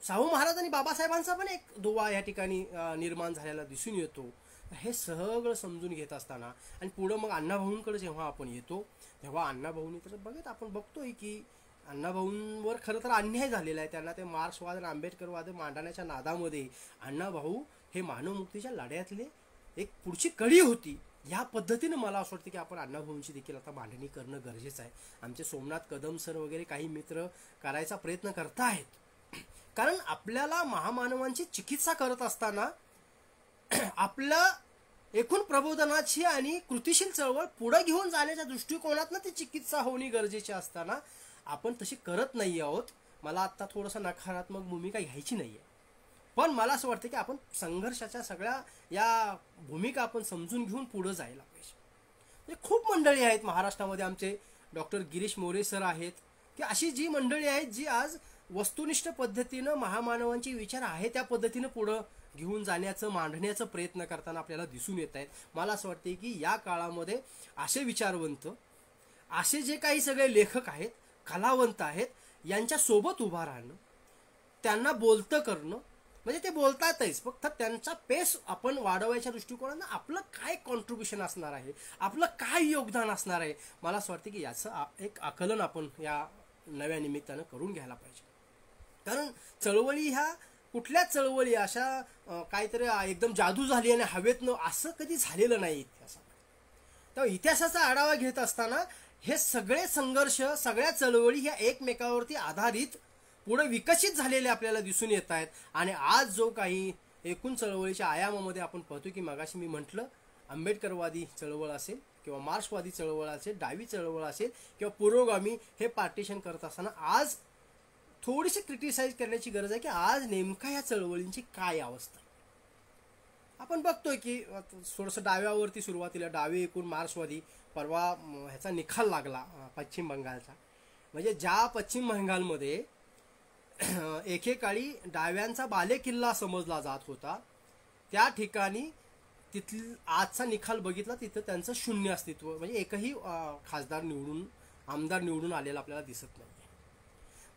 S1: शाहू महाराज आणि बाबासाहेबांचा पण एक दुवा या ठिकाणी निर्माण झालेला दिसून येतो. हे सगळं समजून घेत असताना आणि पुढं मग अण्णाभाऊंकडे जेव्हा आपण येतो तेव्हा अण्णाभाऊंनी तर आपण बघतोय की अण्णाभाऊंवर खरं तर अन्याय झालेला आहे. त्यांना ते मार्क्सवाद आणि आंबेडकरवाद मांडण्याच्या नादामध्ये अण्णाभाऊ हे मानवमुक्तीच्या लढ्यातले एक पुढची कडी होती. या पद्धतीनं मला असं वाटतं की आपण अण्णाभाऊंची देखील आता मांडणी करणं गरजेचं आहे. आमचे सोमनाथ कदम सर वगैरे काही मित्र करायचा प्रयत्न करतायत. कारण आपल्याला महामानवांची चिकित्सा करत असताना आपलं एकूण प्रबोधनाची आणि कृतिशील चळवळ पुढे घेऊन जाण्याच्या दृष्टिकोनातनं ती चिकित्सा होणे गरजेची असताना आपण तशी करत नाही आहोत. मला आता थोडंसं नकारात्मक भूमिका घ्यायची नाही आहे, पण मला असं वाटतं की आपण संघर्षाच्या सगळ्या या भूमिका आपण समजून घेऊन पुढे जायला पाहिजे. म्हणजे खूप मंडळी आहेत महाराष्ट्रामध्ये, आमचे डॉक्टर गिरीश मोरे सर आहेत की अशी जी मंडळी आहेत जी आज वस्तुनिष्ठ पद्धतीनं महामानवांचे विचार आहे त्या पद्धतीनं पुढं घेऊन जाण्याचं, मांडण्याचा प्रयत्न करताना आपल्याला दिसून येत आहेत. मला असं वाटतं की या काळामध्ये असे विचारवंत, असे जे काही सगळे लेखक आहेत, कलावंत आहेत, यांच्या सोबत उभा राहणं, त्यांना बोलतं करणं, म्हणजे ते बोलतातच, फक्त त्यांचा पेस आपण वाढवायच्या दृष्टिकोनानं आपलं काय कॉन्ट्रीब्युशन असणार आहे, आपलं काय योगदान असणार आहे, मला असं वाटतं की याचं एक आकलन आपण या नव्या निमित्तानं करून घ्यायला पाहिजे. कारण चळवळी ह्या कुठल्याच चळवळी अशा काहीतरी एकदम जादू झाली आणि हवेतनं असं कधी झालेलं नाही इतिहासामध्ये. तेव्हा इतिहासाचा आढावा घेत असताना हे सगळे संघर्ष, सगळ्या चळवळी ह्या एकमेकावरती आधारित पुढे विकसित झालेले आपल्याला दिसून येत आहेत. आणि आज जो काही एकूण चळवळीच्या आयामामध्ये आपण पाहतो की मगाशी मी म्हटलं आंबेडकरवादी चळवळ असेल किंवा मार्क्सवादी चळवळ असेल, डावी चळवळ असेल किंवा पुरोगामी, हे पार्टिशन करत असताना आज थोडीशी क्रिटिसाइज करण्याची गरज आहे की आज नेमका या चळवळींची काय अवस्था आहे. आपण बघतोय की थोडंसं डाव्यावरती सुरुवातीला डावे एकूण मार्क्सवादी परवा ह्याचा निकाल लागला पश्चिम बंगालचा. म्हणजे ज्या पश्चिम बंगालमध्ये एकेकाळी डाव्यांचा बालेकिल्ला समजला जात होता, त्या ठिकाणी आजचा निकाल बघितला तिथं त्यांचं शून्य अस्तित्व, म्हणजे एकही आमदार निवडून आलेला आपल्याला दिसत नाही.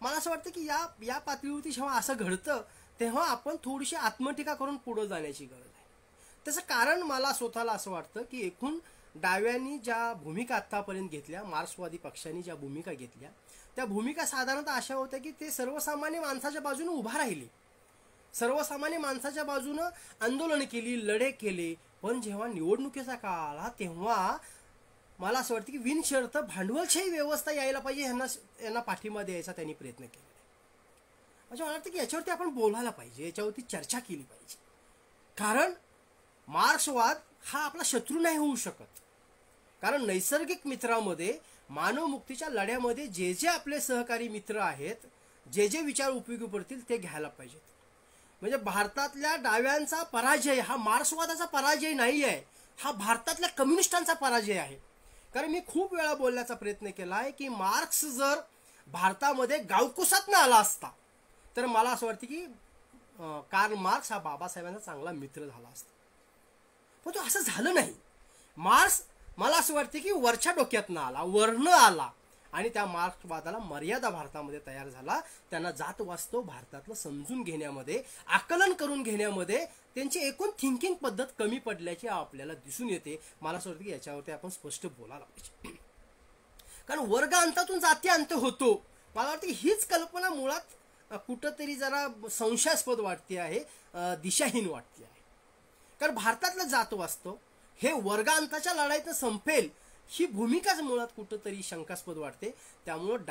S1: मला असं वाटतं की या पातळीवरती जेव्हा असं घडतं तेव्हा आपण थोडीशी आत्मटीका करून पुढे जाण्याची गरज आहे. त्याचं कारण मला स्वतःला असं वाटतं की एकूण डाव्यांनी ज्या भूमिका आत्तापर्यंत घेतल्या, मार्क्सवादी पक्षांनी ज्या भूमिका घेतल्या, त्या भूमिका साधारणतः अशा होत्या की ते सर्वसामान्य माणसाच्या बाजूने उभा राहिले, सर्वसामान्य माणसाच्या बाजूनं आंदोलन केली, लढे केले. पण जेव्हा निवडणुकीचा काळ आला तेव्हा मला असं वाटतं की बिनशर्त भांडवलशाही व्यवस्था यायला पाहिजे यांना पाठिंबा द्यायचा त्यांनी प्रयत्न केला. म्हणजे मला वाटतं की याच्यावरती आपण बोलायला पाहिजे, याच्यावरती चर्चा केली पाहिजे. कारण मार्क्सवाद हा आपला शत्रू नाही होऊ शकत. कारण नैसर्गिक मित्रामध्ये, मानवमुक्तीच्या लढ्यामध्ये जे जे आपले सहकारी मित्र आहेत, जे जे विचार उपयोगी पडतील ते घ्यायला पाहिजेत. म्हणजे भारतातल्या डाव्यांचा पराजय हा मार्क्सवादाचा पराजय नाही आहे, हा भारतातल्या कम्युनिस्टांचा पराजय आहे. कारण मी खूप वेळा बोलण्याचा प्रयत्न केला आहे की मार्क्स जर भारतामध्ये गावकुसातनं आला असता तर मला असं वाटतं की कार्ल मार्क्स हा बाबासाहेबांचा चांगला मित्र झाला असता. पण तो असं झालं नाही. मार्क्स मला असं वाटतं की वरच्या डोक्यातनं आला, वरनं आला, आणि त्या मार्क्सवादाला मर्यादा भारतामध्ये तयार झाला. त्यांना जात वास्तव भारतातलं समजून घेण्यामध्ये, आकलन करून घेण्यामध्ये त्यांची एकूण थिंकिंग पद्धत कमी पडल्याची आपल्याला दिसून येते. मला असं वाटतं की याच्यावरती आपण स्पष्ट बोलायला पाहिजे. कारण वर्ग अंतातून जाती अंत होतो. मला वाटतं की हीच कल्पना मुळात कुठंतरी जरा संशयास्पद वाटते आहे, दिशाहीन वाटते आहे. कारण भारतातलं जात वास्तव हे वर्गांताच्या लढाईत संपेल ही भूमिकाच मुळात कुठंतरी शंकास्पद वाटते. त्यामुळं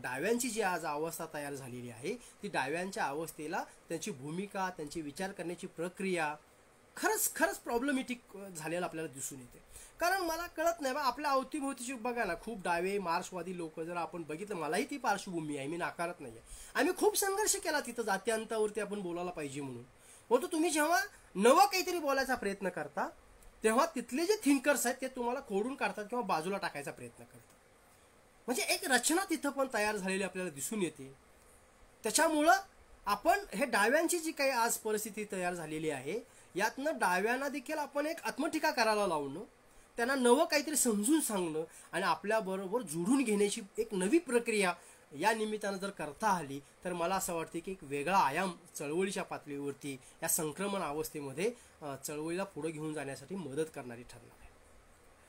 S1: डाव्यांची जी आज अवस्था तयार झालेली आहे ती डाव्यांच्या अवस्थेला त्यांची भूमिका, त्यांची विचार करण्याची प्रक्रिया खरंच प्रॉब्लेमॅटिक झालेला आपल्याला दिसून येते. कारण मला कळत नाही बा, आपल्या अवतीभोवतीची बघा ना, खूप डावे मार्क्सवादी लोक जर आपण बघितलं, मलाही ती पार्श्वभूमी आहे, मी नाकारत नाही आहे. आम्ही खूप संघर्ष केला तिथं जात्यांतावरती आपण बोलायला पाहिजे म्हणून. परंतु तुम्ही जेव्हा नवं काहीतरी बोलायचा प्रयत्न करता तेव्हा तिथले जे थिंकर्स आहेत ते तुम्हाला खोडून काढतात किंवा बाजूला टाकायचा प्रयत्न करतात. म्हणजे एक रचना तिथं पण तयार झालेली आपल्याला दिसून येते. त्याच्यामुळं आपण हे डाव्यांची जी काही आज परिस्थिती तयार झालेली आहे यातनं डाव्यांना देखील आपण एक आत्मटीका करायला लावणं, त्यांना नवं काहीतरी समजून सांगणं आणि आपल्याबरोबर जोडून घेण्याची एक नवी प्रक्रिया या निमित्तानं जर करता आली तर मला असं वाटतं की एक वेगळा आयाम चळवळीच्या पातळीवरती या संक्रमण अवस्थेमध्ये चळवळीला पुढे घेऊन जाण्यासाठी मदत करणारी ठरणार आहे.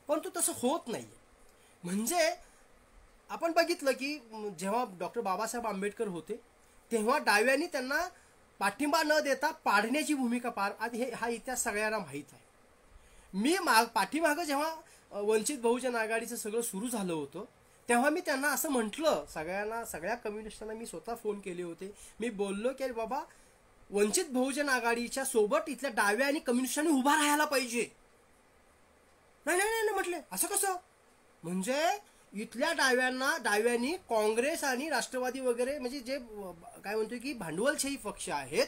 S1: परंतु तसं होत नाहीये. म्हणजे आपण बघितलं की जेव्हा डॉक्टर बाबासाहेब आंबेडकर होते तेव्हा डाव्यांनी त्यांना पाठिंबा न देता पाडण्याची भूमिका हा इतिहास सगळ्यांना माहीत आहे. मी पाठीमागं जेव्हा वंचित बहुजन आघाडीचं सगळं सुरू झालं होतं तेव्हा मी त्यांना असं म्हटलं, सगळ्या कम्युनिस्टांना मी स्वतः फोन केले होते. मी बोललो की बाबा, वंचित बहुजन आघाडीच्या सोबत इथल्या डाव्या आणि कम्युनिस्टांनी उभा राहायला पाहिजे. नाही म्हटले, असं कसं? म्हणजे इथल्या डाव्यांनी काँग्रेस आणि राष्ट्रवादी वगैरे म्हणजे जे काय म्हणतोय की भांडवलशाही पक्ष आहेत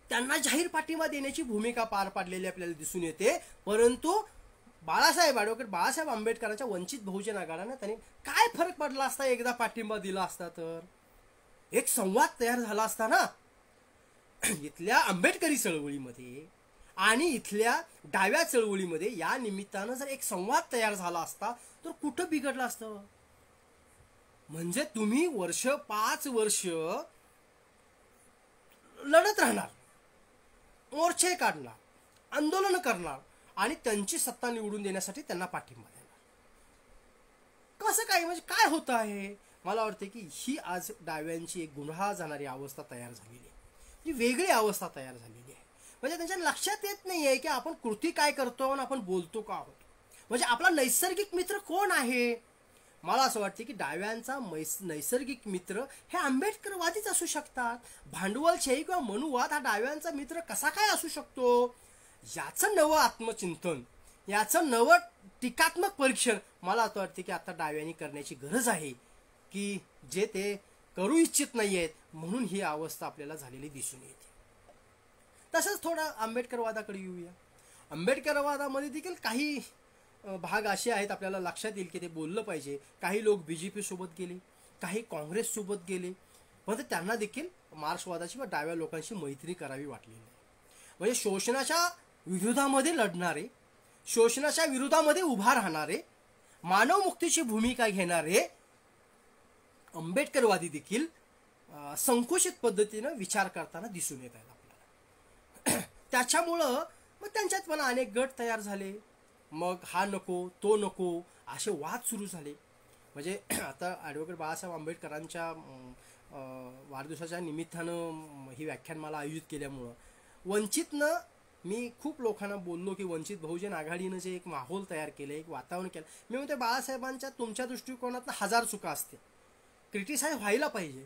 S1: त्यांना जाहीर पाठिंबा देण्याची भूमिका पार पाडलेली आपल्याला दिसून येते. परंतु ॲडव्होकेट बाळासाहेब आंबेडकरांच्या वंचित बहुजन आघाडीने त्यांनी काय फरक पडला असता एकदा पाठिंबा दिला असता तर? एक संवाद तयार झाला असता ना इथल्या आंबेडकरी चळवळीमध्ये आणि इथल्या डाव्या चळवळीमध्ये. या निमित्तानं जर एक संवाद तयार झाला असता तर कुठं बिघडलं असतं? म्हणजे तुम्ही 5 वर्ष लढत राहणार, मोर्चे काढणार, आंदोलन करणार आणि त्यांची सत्ता निवडून देण्यासाठी त्यांना पाठिंबा देणार. कसं काय? म्हणजे काय होतं आहे? मला वाटतं की ही आज डाव्यांची एक गुन्हा जाणारी अवस्था तयार झालेली आहे, जी वेगळी अवस्था तयार झालेली आहे. म्हणजे त्यांच्या लक्षात येत नाही आहे की आपण कृती काय करतो आणि आपण बोलतो का आहोत. म्हणजे आपला नैसर्गिक मित्र कोण आहे? मला असं वाटतं की डाव्यांचा नैसर्गिक मित्र हे आंबेडकरवादीच असू शकतात. भांडवलशाही किंवा मनुवाद हा डाव्यांचा मित्र कसा काय असू शकतो? याचं नवं आत्मचिंतन, याचं नवं टीकात्मक परीक्षण मला असं वाटतं की आता डाव्यांनी करण्याची गरज आहे की जे ते करू इच्छित नाहीयेत, म्हणून ही अवस्था आपल्याला झालेली दिसून येते. तसंच थोडा आंबेडकरवादाकडे येऊया. आंबेडकरवादामध्ये देखील काही भाग असे आहेत आपल्याला लक्षात येईल की ते बोललं पाहिजे. काही लोक BJP सोबत गेले, काही काँग्रेस सोबत गेले, पण त्यांना देखील मार्क्सवादाची व डाव्या लोकांशी मैत्री करावी वाटली नाही. म्हणजे शोषणाच्या विरोधामध्ये लढणारे, शोषणाच्या विरोधामध्ये उभा राहणारे, मानवमुक्तीची भूमिका घेणारे आंबेडकरवादी देखील संकुचित पद्धतीनं विचार करताना दिसून येत आहेत आपल्याला. त्याच्यामुळं मग त्यांच्यात पण अनेक गट तयार झाले. मग हा नको तो नको असे वाद सुरू झाले. म्हणजे आता ॲडव्होकेट बाळासाहेब आंबेडकरांच्या वाढदिवसाच्या निमित्तानं ही व्याख्यानमाला आयोजित केल्यामुळं वंचितनं मी खूप लोकांना बोललो की वंचित बहुजन आघाडीनं जे एक माहोल तयार केलं, एक वातावरण केलं. मी म्हणते बाळासाहेबांच्या तुमच्या दृष्टिकोनातनं 1000 चुका असते, क्रिटिसाइज व्हायला पाहिजे,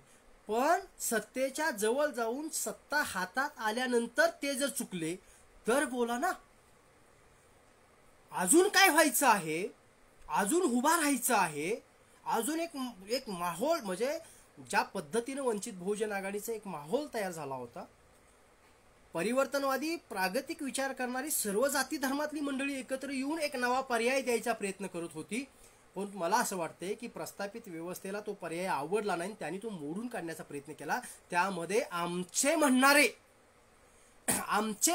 S1: पण सत्तेच्या जवळ जाऊन सत्ता हातात आल्यानंतर ते जर चुकले तर बोला ना. अजून काय व्हायचं आहे, अजून उभा राहायचं आहे, अजून एक माहोल, म्हणजे ज्या पद्धतीनं वंचित बहुजन आघाडीचा एक माहोल तयार झाला होता, परिवर्तनवादी प्रागतिक विचार करणारी सर्व जाती धर्मातली मंडळी एकत्र येऊन एक नवा पर्याय द्यायचा प्रयत्न करत होती. पण मला असं वाटतंय की प्रस्थापित व्यवस्थेला तो पर्याय आवडला नाही, त्यांनी तो मोडून काढण्याचा प्रयत्न केला. त्यामध्ये आमचे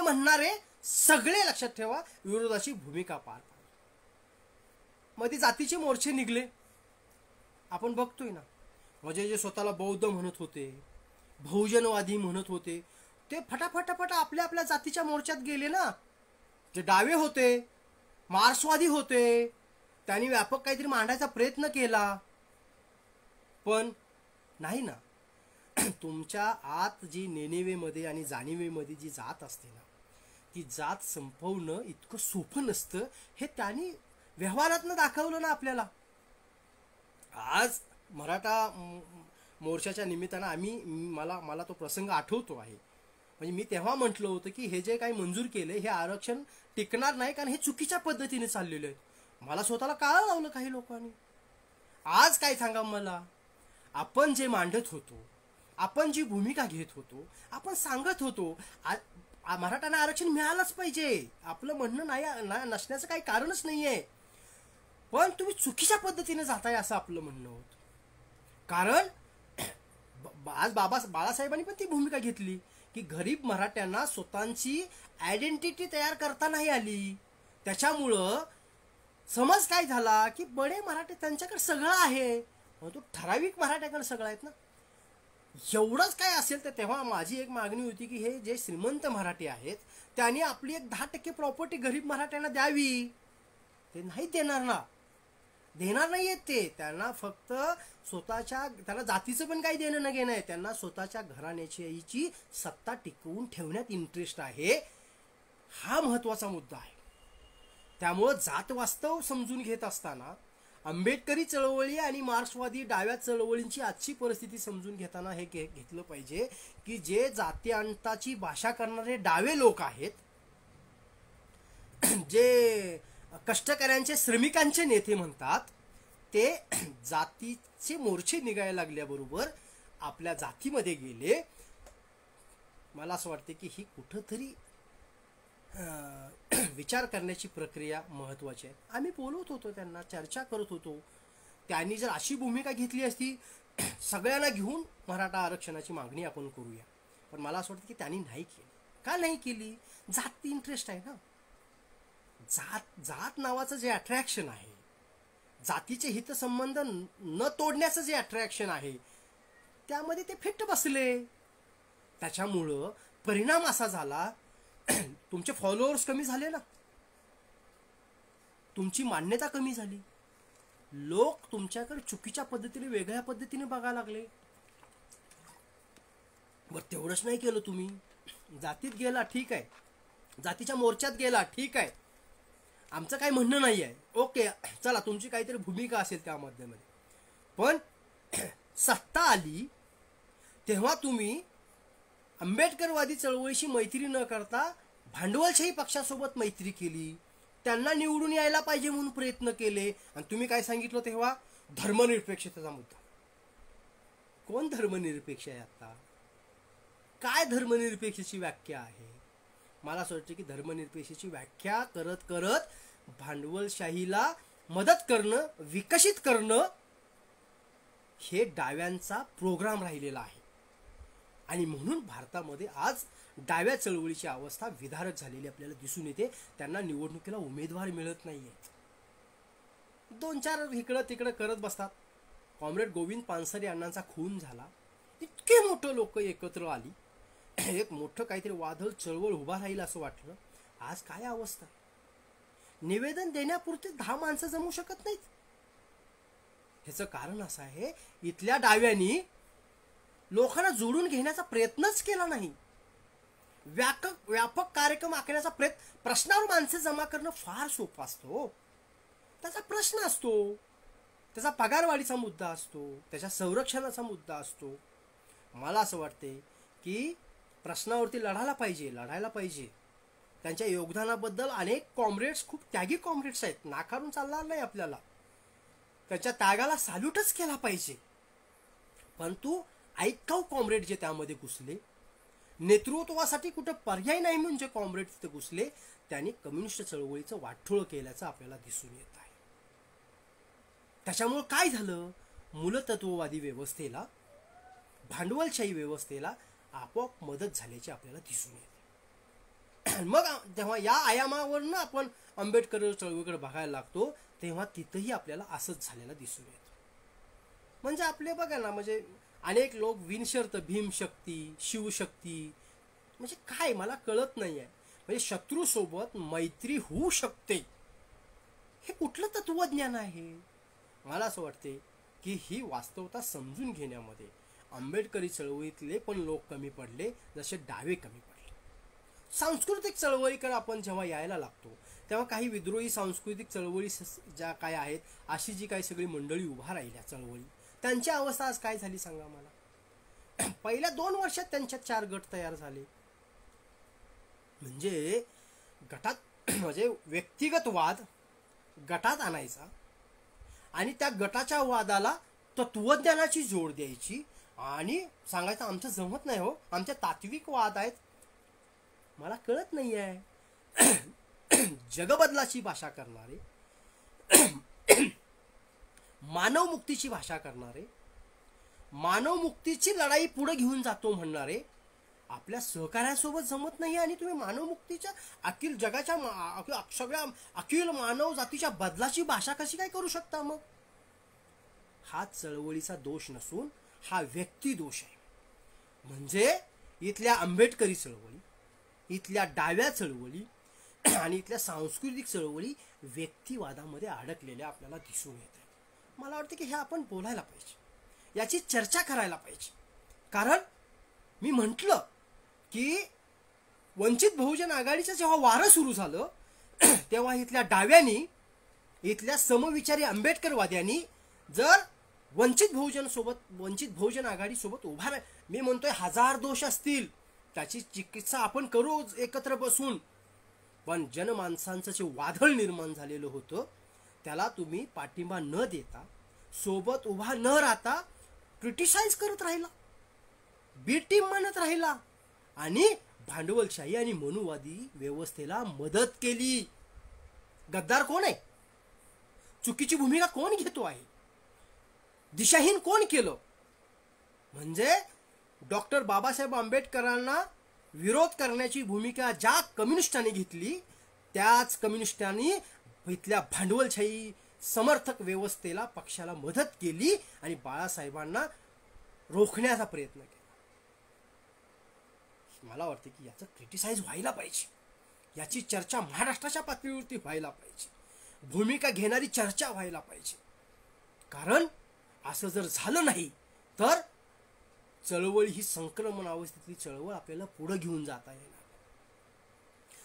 S1: म्हणणारे सगळे लक्षात ठेवा विरोधाची भूमिका पार पाडली. मध्ये जातीचे मोर्चे निघले, आपण बघतोय ना. म्हणजे जे स्वतःला बौद्ध म्हणत होते, बहुजनवादी म्हणत होते, ते फटाफट आपल्या आपल्या जातीच्या मोर्चात गेले ना. जे डावे होते, मार्क्सवादी होते, त्यांनी व्यापक काहीतरी मांडायचा प्रयत्न केला, पण नाही ना. तुमच्या आत जी नेणिवेमध्ये आणि जाणिवेमध्ये जी जात असते ना, ती जात संपवणं इतकं सोपं नसतं, हे त्यांनी व्यवहारातनं दाखवलं ना आपल्याला. आज मराठा मोर्चाच्या निमित्तानं मला तो प्रसंग आठवतो आहे. म्हणजे मी तेव्हा म्हटलं होतं की हे जे काही मंजूर केले हे आरक्षण टिकणार नाही, कारण हे चुकीच्या पद्धतीने चाललेले आहेत. मला स्वतःला काळं लावलं काही लोकांनी. आज काय सांगा मला, आपण जे मांडत होतो, आपण जी भूमिका घेत होतो, आपण सांगत होतो मराठ्यांना आरक्षण मिळालंच पाहिजे, आपलं म्हणणं नाही नसण्याचं काही कारणच नाहीये, पण तुम्ही चुकीच्या पद्धतीने जाताय असं आपलं म्हणणं होतं. कारण आज बाळासाहेबांनी पण ती भूमिका घेतली की गरीब मराठ्यांना स्वतःची आयडेंटिटी तयार करता नाही आली. त्याच्यामुळं समज काय झाला की बडे मराठे त्यांच्याकडे सगळं आहे, तो ठराविक मराठ्याकडे सगळं आहेत ना. एवढंच काय असेल तर तेव्हा माझी एक मागणी होती की हे जे श्रीमंत मराठी आहेत त्यांनी आपली एक 10% प्रॉपर्टी गरीब मराठ्यांना द्यावी. ते नाही देणार नाहीयेत ते. त्यांना फक्त त्यांना जातीचं पण काही देणं न घेणं आहे, त्यांना स्वतःच्या घराण्याची सत्ता टिकवून ठेवण्यात इंटरेस्ट आहे. हा महत्वाचा मुद्दा आहे. त्यामुळं जात वास्तव समजून घेत असताना आंबेडकरी चळवळी आणि मार्क्सवादी डाव्या चळवळींची आजची परिस्थिती समजून घेताना हे घेतलं पाहिजे की जे जातीअंताची भाषा करणारे डावे लोक आहेत, जे कष्टकऱ्यांचे श्रमिकांचे नेते म्हणतात, ते जातीचे मोर्चे निघायला लागल्याबरोबर आपल्या जातीमध्ये गेले. मला असं वाटते की ही कुठंतरी विचार करण्याची प्रक्रिया महत्वाची आहे. आम्ही बोलत होतो, त्यांना चर्चा करत होतो. त्यांनी जर अशी भूमिका घेतली असती सगळ्यांना घेऊन मराठा आरक्षणाची मागणी आपण करूया, पण मला असं वाटतं की त्यांनी नाही केली. का नाही केली? जात इंटरेस्ट आहे ना. जात नावाचं जे अट्रॅक्शन आहे, जातीचे हितसंबंध न तोडण्याचं जे अट्रॅक्शन आहे, त्यामध्ये ते फिट बसले. त्याच्यामुळं परिणाम असा झाला, तुमचे फॉलोअर्स कमी झाले ना, तुमची मान्यता कमी झाली, लोक तुमच्याकडे चुकीच्या पद्धतीने वेगळ्या पद्धतीने बघायला लागले. बरं तेवढंच नाही केलं तुम्ही, जातीत गेला ठीक आहे, जातीच्या मोर्चात गेला ठीक आहे, आमचं काही म्हणणं नाही आहे, ओके चला तुमची काहीतरी भूमिका असेल त्यामध्ये, पण सत्ता आली तेव्हा तुम्ही आंबेडकरवादी चळवळीशी मैत्री न करता भांडवलशाही पक्षासोबत मैत्री केली, त्यांना निवडून यायला पाहिजे म्हणून प्रयत्न केले. आणि तुम्ही काय सांगितलं तेव्हा? धर्मनिरपेक्षतेचा मुद्दा. कोण धर्मनिरपेक्ष आहे आता? काय धर्मनिरपेक्षची व्याख्या आहे? मला असं वाटतं की धर्मनिरपेक्षची व्याख्या करत करत भांडवलशाहीला मदत करणं, विकसित करणं हे डाव्यांचा प्रोग्राम राहिलेला आहे. आणि म्हणून भारतामध्ये आज डाव्या चळवळीची अवस्था विदारक झालेली आपल्याला दिसून येते. त्यांना निवडणुकीला उमेदवार मिळत नाहीये. 2-4 इकडं तिकडं करत बसतात. कॉम्रेड गोविंद पानसरे अण्णांचा खून झाला, इतके मोठं लोक एकत्र आली, एक मोठं काहीतरी वादळ चळवळ उभा राहील असं वाटलं. आज काय अवस्था? निवेदन देण्यापुरते 10 माणसं जमू शकत नाहीत. ह्याचं कारण असं आहे, इथल्या डाव्यांनी लोकांना जोडून घेण्याचा प्रयत्नच केला नाही. व्यापक कार्यक्रम आखण्याचा प्रश्नावर माणसं जमा करणं फार सोपं असतो. त्याचा प्रश्न असतो, त्याचा पगारवाढीचा मुद्दा असतो, त्याच्या संरक्षणाचा मुद्दा असतो. मला असं वाटते की प्रश्नावरती लढायला पाहिजे. त्यांच्या योगदानाबद्दल अनेक कॉम्रेड्स, खूप त्यागी कॉम्रेड्स आहेत, नाकारून चालणार नाही आपल्याला. त्यांच्या त्यागाला सॅल्यूटच केला पाहिजे. परंतु ऐकाऊ कॉम्रेड जे त्यामध्ये घुसले, नेतृत्वासाठी कुठं पर्याय नाही म्हणजे कॉम्रेड तिथे घुसले, त्यांनी कम्युनिस्ट चळवळीचं वाटोळं केल्याचं आपल्याला दिसून येत आहे. त्याच्यामुळे काय झालं? मूलतत्ववादी व्यवस्थेला, भांडवलशाही व्यवस्थेला आपोआप मदत झाल्याची आपल्याला दिसून येते. मग जेव्हा या आयामावरनं आपण आंबेडकर चळवळीकडे बघायला लागतो, तेव्हा तिथंही आपल्याला असंच झालेलं दिसून येतं. म्हणजे आपले बघा ना, म्हणजे अनेक लोक बिनशर्त भीमशक्ती, शिवशक्ती, म्हणजे काय मला कळत नाही आहे. म्हणजे शत्रूसोबत मैत्री होऊ शकते, हे कुठलं तत्वज्ञान आहे? मला असं वाटते की ही वास्तवता समजून घेण्यामध्ये आंबेडकरी चळवळीतले पण लोक कमी पडले, जसे डावे कमी पडले. सांस्कृतिक चळवळीकडे आपण जेव्हा यायला लागतो, तेव्हा काही विद्रोही सांस्कृतिक चळवळी ज्या काय आहेत, अशी जी काही सगळी मंडळी उभा राहिल्या चळवळी, त्यांची अवस्था आज काय झाली सांगा मला. पहिल्या 2 वर्षात त्यांच्यात 4 गट तयार झाले. म्हणजे गटात, म्हणजे व्यक्तिगत वाद गटात आणायचा आणि त्या गटाच्या वादाला तत्वज्ञानाची जोड द्यायची आणि सांगायचं आमचं जमत नाही हो, आमच्या तात्विक वाद आहेत. मला कळत नाही आहे. जगबदलाची भाषा करणारे, मानव मुक्तीची भाषा करणारे, मानव मुक्तीची लढाई पुढे घेऊन जातो म्हणणारे आपल्या सहकार्यासोबत जमत नाही. आणि तुम्ही मानव मुक्तीच्या अखिल जगाच्या सगळ्या अखिल मानव जातीच्या बदलाची भाषा कशी काय करू शकता? मग हा चळवळीचा दोष नसून हा व्यक्ती दोष आहे. म्हणजे इथल्या आंबेडकरी चळवळी, इथल्या डाव्या चळवळी आणि इथल्या सांस्कृतिक चळवळी व्यक्तिवादामध्ये अडकलेल्या आपल्याला दिसून येत आहे. मला वाटतं की हे आपण बोलायला पाहिजे, याची चर्चा करायला पाहिजे. कारण मी म्हटलं की वंचित बहुजन आघाडीचं जेव्हा वारं सुरू झालं, तेव्हा इथल्या डाव्यांनी, इथल्या समविचारी आंबेडकरवाद्यांनी जर वंचित बहुजन आघाडी सोबत उभा राहा, मी म्हणतोय 1000 दोष असतील, त्याची चिकित्सा आपण करू एकत्र बसून, पण जनमानसांचं जे वादळ निर्माण झालेलं होतं त्याला तुम्ही पाठिंबा न देता, सोबत उभा न राहता क्रिटिसाइज करत राहिला, बी टीम म्हणत राहिला आणि भांडवलशाही आणि मनुवादी व्यवस्थेला मदत केली. गद्दार कोण आहे? चुकीची भूमिका कोण घेतो आहे? दिशाहीन कोण केलं? म्हणजे डॉक्टर बाबासाहेब आंबेडकरांना विरोध करण्याची भूमिका ज्या कम्युनिस्टांनी घेतली, त्याच कम्युनिस्टांनी इथल्या भांडवलशाही समर्थक व्यवस्थेला, पक्षाला मदत केली आणि बाळासाहेबांना रोखण्याचा प्रयत्न केला. मला वाटतं की याचं क्रिटिसाइज व्हायला पाहिजे, याची चर्चा महाराष्ट्राच्या पातळीवरती व्हायला पाहिजे, भूमिका घेणारी चर्चा व्हायला पाहिजे. कारण असं जर झालं नाही तर चळवळ ही संक्रमण अवस्थेतली चळवळ आपल्याला पुढे घेऊन जाता येणार.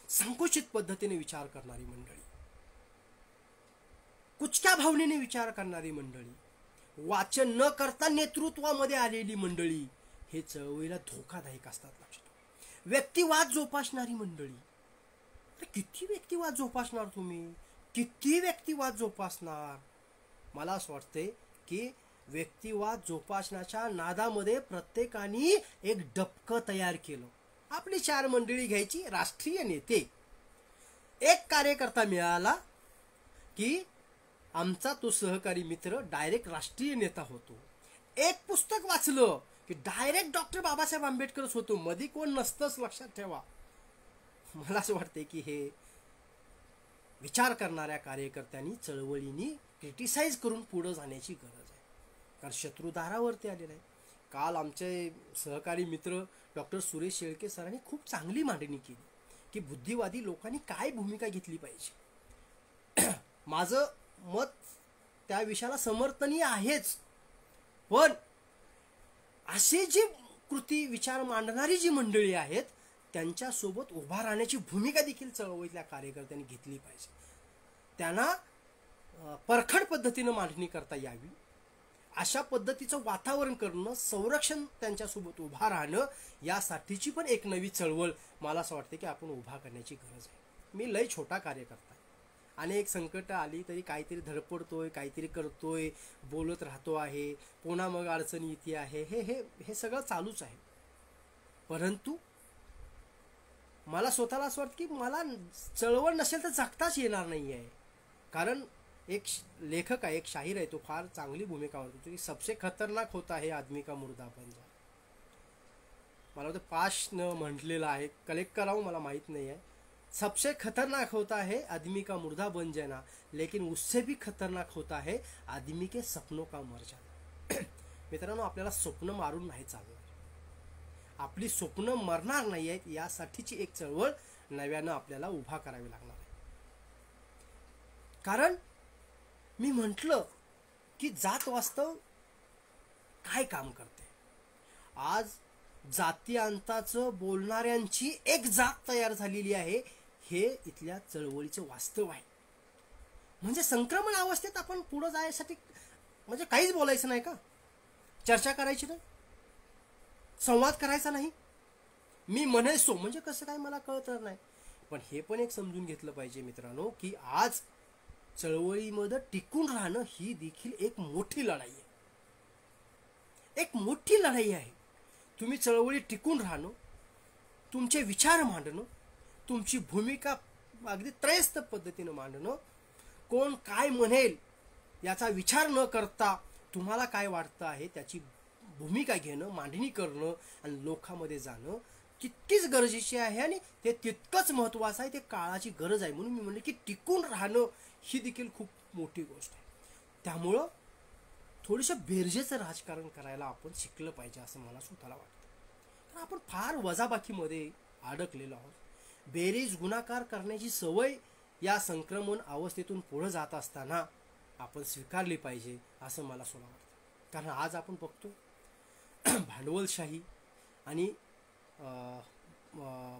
S1: संकुचित पद्धतीने विचार करणारी मंडळी, कुचक्या भावनेने विचार करणारी मंडळी, वाचन न करता नेतृत्वामध्ये आलेली मंडळी, हे चळवळीला धोकादायक असतात. लक्षात. व्यक्तिवाद जोपासणारी मंडळी, किती व्यक्तिवाद जोपासणार तुम्ही? किती व्यक्तिवाद जोपासणार? मला असं वाटतंय की व्यक्तिवाद जोपासण्याच्या नादामध्ये प्रत्येकाने एक डबकं तयार केलं. आपली 4 मंडळी घ्यायची, राष्ट्रीय नेते, एक कार्यकर्ता मिळाला की आमचा तो सहकारी मित्र डायरेक्ट राष्ट्रीय नेता होतो. एक पुस्तक वाचलं की डायरेक्ट डॉक्टर बाबासाहेब आंबेडकरच होतो. मध्ये कोण नसतंच, लक्षात ठेवा. मला असं वाटते की हे विचार करणाऱ्या कार्यकर्त्यांनी, चळवळींनी क्रिटिसाइज करून पुढे जाण्याची गरज आहे. कारण शत्रू दारावरती आलेला आहे. काल आमचे सहकारी मित्र डॉक्टर सुरेश शेळके सरांनी खूप चांगली मांडणी केली की बुद्धिवादी लोकांनी काय भूमिका घेतली पाहिजे. माझं मत त्या विषयाला समर्थनीय आहेच, पण असे जे कृती विचार मांडणारी जी मंडळी आहेत त्यांच्यासोबत उभा राहण्याची भूमिका देखील चळवळीतल्या कार्यकर्त्यांनी घेतली पाहिजे. त्यांना परखड पद्धतीनं मांडणी करता यावी, अशा पद्धतीचं वातावरण करणं, संरक्षण त्यांच्यासोबत उभा राहणं, यासाठीची पण एक नवी चळवळ मला असं वाटतं की आपण उभा करण्याची गरज आहे. मी लय छोटा कार्यकर्ता आहे. अनेक संकट आली तरी काहीतरी धडपडतोय, काहीतरी करतोय, बोलत राहतो आहे, पुन्हा मग अडचणी येते आहे, हे हे हे सगळं चालूच आहे. परंतु मला स्वतःला असं वाटतं की मला चळवळ नसेल तर जगताच येणार नाही आहे. कारण एक लेखक आहे, एक शाहीर आहे, तो फार चांगली भूमिका मांडतो की सबसे खतरनाक होता है आदमी का मुर्दा बन जाना. मला वाटतं पाशनं म्हटलेलं आहे, कलेक्ट करावं मला माहीत नाही आहे. सबसे खतरनाक होता है आदमी का मुर्दा बन जाना, लेकिन उससे भी खतरनाक होता है आदमी के सपनों का मर जाना. मित्रांनो, आपल्याला स्वप्न मारून नाही चालणार. आपली स्वप्न मरणार नाही आहेत यासाठीची एक चळवळ नव्यानं आपल्याला उभा करावी लागणार आहे. कारण मी म्हटलं की जात वास्तव काय काम करते. आज जातीअंताचं बोलणाऱ्यांची एक जात तयार झालेली आहे, हे इथल्या चळवळीचं वास्तव आहे. म्हणजे संक्रमण अवस्थेत आपण पुढे जायसाठी म्हणजे काहीच बोलायचं नाही का, चर्चा करायची नाही, संवाद करायचा नाही. मी म्हणायचो म्हणजे कसं काय मला कळत नाही. पण हे पण एक समजून घेतलं पाहिजे मित्रांनो की आज चळवळीमध्ये टिकून राहणं ही देखील एक मोठी लढाई आहे. एक मोठी लढाई आहे. तुम्ही चळवळी टिकून राहणं, तुमचे विचार मांडणं, तुमची भूमिका अगदी त्रयस्थ पद्धतीनं मांडणं, कोण काय म्हणेल याचा विचार न करता तुम्हाला काय वाटतं आहे त्याची भूमिका घेणं, मांडणी करणं आणि लोकांमध्ये जाणं तितकीच गरजेची आहे आणि ते तितकंच महत्त्वाचं आहे. ते काळाची गरज आहे. म्हणून मी म्हणले की टिकून राहणं ही देखील खूप मोठी गोष्ट आहे. त्यामुळं थोडंसं बेरजेचं राजकारण करायला आपण शिकलं पाहिजे असं मला स्वतःला वाटतं. तर आपण फार वजाबाकीमध्ये अडकलेलो आहोत. बेरीज गुणाकार करण्याची सवय या संक्रमण अवस्थेतून पुढे जात असताना आपण स्वीकारली पाहिजे असं मला स्वतः वाटतं. कारण आज आपण बघतो भांडवलशाही आणि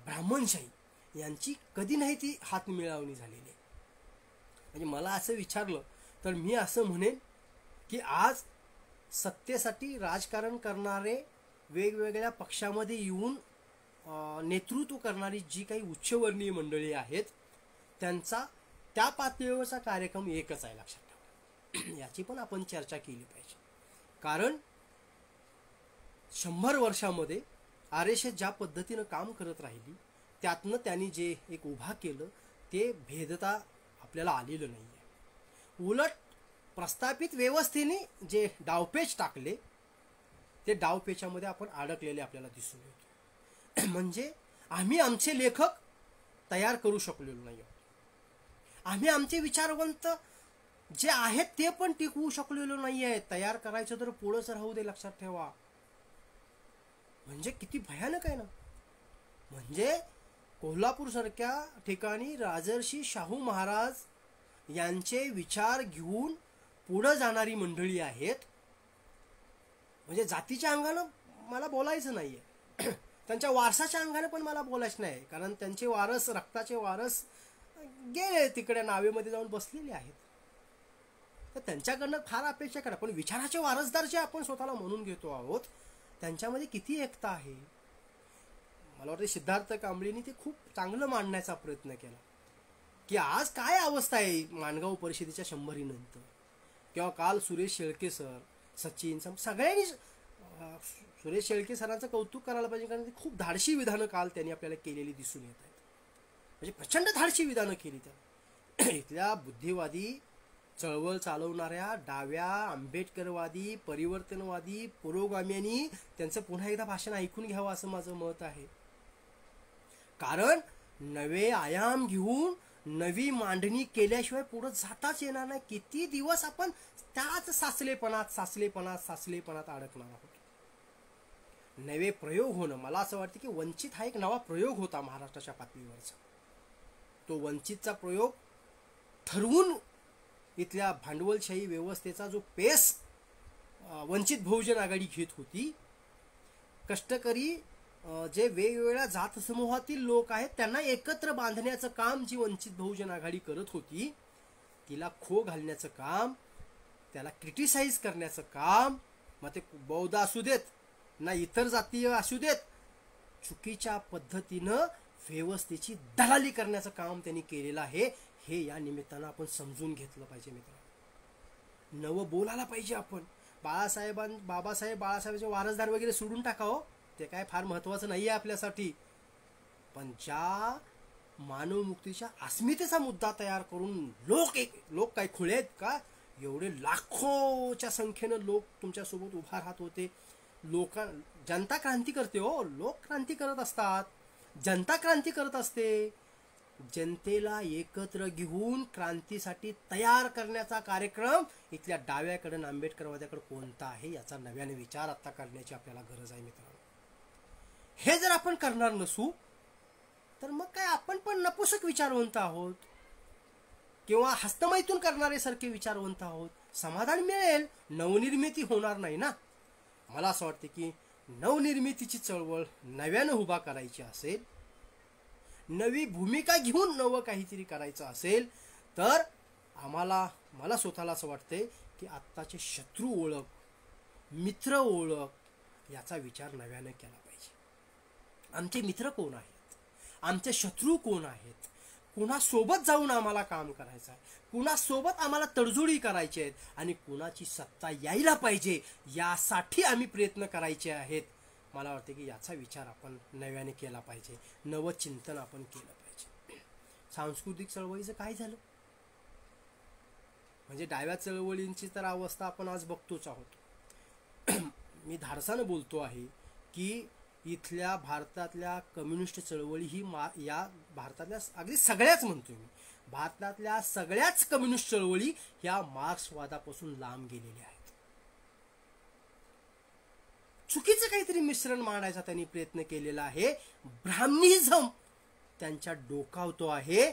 S1: ब्राह्मणशाही यांची कधी नाही ती हातमिळवणी झालेली आहे. म्हणजे मला असं विचारलं तर मी असं म्हणेन की आज सत्तेसाठी राजकारण करणारे वेगवेगळ्या पक्षामध्ये येऊन नेतृत्व करणारी जी काही उच्चवर्णीय मंडळी आहेत त्यांचा त्या पातळीवरचा कार्यक्रम एकच आहे, लक्षात ठेवा. याची पण आपण चर्चा केली पाहिजे. कारण 100 वर्षामध्ये RSS ज्या पद्धतीनं काम करत राहिली त्यातनं त्यांनी जे एक उभा केलं ते भेदता आपल्याला आलेलं नाही आहे. उलट प्रस्थापित व्यवस्थेने जे डावपेच टाकले ते डावपेचामध्ये आपण अडकलेले आपल्याला दिसून येतो. म्हणजे आम्ही आमचे लेखक तयार करू शकलेलो नाही आहोत. आम्ही आमचे विचारवंत जे आहेत ते पण टिकवू शकलेलो नाही आहे. तयार करायचं तर पुढंच राहू दे, लक्षात ठेवा. म्हणजे किती भयानक आहे ना. म्हणजे कोल्हापूर सारख्या ठिकाणी राजर्षी शाहू महाराज यांचे विचार घेऊन पुढे जाणारी मंडळी आहेत. म्हणजे जातीच्या अंगानं मला बोलायचं नाहीये, त्यांच्या वारसाच्या अंगाने पण मला बोलायचं नाही. कारण त्यांचे वारस, रक्ताचे वारस गेले तिकडे नावेमध्ये जाऊन बसलेले आहेत. तर त्यांच्याकडनं फार अपेक्षा करा. पण विचाराचे वारसदार जे आपण स्वतःला म्हणून घेतो आहोत त्यांच्यामध्ये किती एकता आहे. मला वाटतं सिद्धार्थ कांबळेंनी ते खूप चांगलं मांडण्याचा प्रयत्न केला की आज काय अवस्था आहे माणगाव परिषदेच्या 100रीनंतर, किंवा काल सुरेश शेळके सर, सचिन सगळ्यांनी सुरेश शेळके सरांचं कौतुक करायला पाहिजे, कारण खूप धाडशी विधानं काल त्यांनी आपल्याला केलेली दिसून येत आहेत. म्हणजे प्रचंड धाडशी विधानं केली त्या इथल्या बुद्धिवादी चळवळ चालवणाऱ्या डाव्या आंबेडकरवादी परिवर्तनवादी पुरोगाम्यांनी त्यांचं पुन्हा एकदा भाषण ऐकून घ्यावं असं माझं मत आहे. कारण नवे आयाम घेऊन नवी मांडणी केल्याशिवाय पुढे जाताच येणार नाही. किती दिवस आपण त्याच साचलेपणात अडकणार आहोत. नवे प्रयोग होणं, मला असं वाटतं की वंचित हा एक नवा प्रयोग होता महाराष्ट्राच्या पातळीवरचा. तो वंचितचा प्रयोग ठरवून इथल्या भांडवलशाही व्यवस्थेचा जो पेस वंचित बहुजन आघाडी घेत होती, कष्टकरी जे वेगवेगळ्या जात समूहातील लोक आहेत त्यांना एकत्र बांधण्याचं काम जी वंचित बहुजन आघाडी करत होती, तिला खो घालण्याचं काम, त्याला क्रिटिसाइज करण्याचं काम, मग ते बौद्ध असू देत ना इतर जातीय असू देत, चुकीच्या पद्धतीनं व्यवस्थेची दलाली करण्याचं काम त्यांनी केलेलं आहे. हे या निमित्तानं आपण समजून घेतलं पाहिजे मित्रांनो. नवं बोलायला पाहिजे आपण. बाबासाहेब बाळासाहेबांचे वारसदार वगैरे सोडून टाकावं, ते काय फार महत्वाचं नाही आहे आपल्यासाठी. पण ज्या मानवमुक्तीच्या अस्मितेचा मुद्दा तयार करून लोक काय खुळे आहेत का? एवढे लाखोच्या संख्येनं लोक तुमच्यासोबत उभा राहत होते. जनता क्रांती करते हो, लोक क्रांती करत असतात, जनता क्रांती करत असते. जनतेला एकत्र घेऊन क्रांतीसाठी तयार करण्याचा कार्यक्रम इथल्या डाव्याकडे आंबेडकरवाद्याकडे कोणता आहे याचा नव्याने विचार आता करण्याची आपल्याला गरज आहे मित्रांनो. हे जर आपण करणार नसू तर मग काय आपण पण नपुसक विचारवंत आहोत किंवा हस्तमैथून करणारे सारखे विचारवंत आहोत. समाधान मिळेल, नवनिर्मिती होणार नाही ना. मला असं वाटतं की नवनिर्मितीची चळवळ नव्यानं उभा करायची असेल, नवी भूमिका घेऊन नवं काहीतरी करायचं असेल तर मला स्वतःला असं वाटतंय की आत्ताचे शत्रू ओळख, मित्र ओळख याचा विचार नव्यानं केला पाहिजे. आमचे मित्र कोण आहेत, आमचे शत्रू कोण आहेत, कुणासोबत जाऊन आम्हाला काम करायचं आहे, कुणासोबत आम्हाला तडजोडी करायची आहेत आणि कुणाची सत्ता यायला पाहिजे यासाठी आम्ही प्रयत्न करायचे आहेत. मला वाटतं की याचा विचार आपण नव्याने केला पाहिजे, नवं चिंतन आपण केलं पाहिजे. सांस्कृतिक चळवळीचं काय झालं? म्हणजे डाव्या चळवळींची तर अवस्था आपण आज बघतोच आहोत. मी धाडसानं बोलतो आहे की इथल्या भारतातल्या कम्युनिस्ट चळवळी ही या भारतातल्या अगदी सगळ्याच म्हणतोय मी, भारतातल्या सगळ्याच कम्युनिस्ट चळवळी ह्या मार्क्सवादापासून लांब गेलेल्या आहेत. चुकीचं काहीतरी मिश्रण मांडायचा त्यांनी प्रयत्न केलेला आहे. ब्राह्मणिझम त्यांच्या डोकावतो आहे.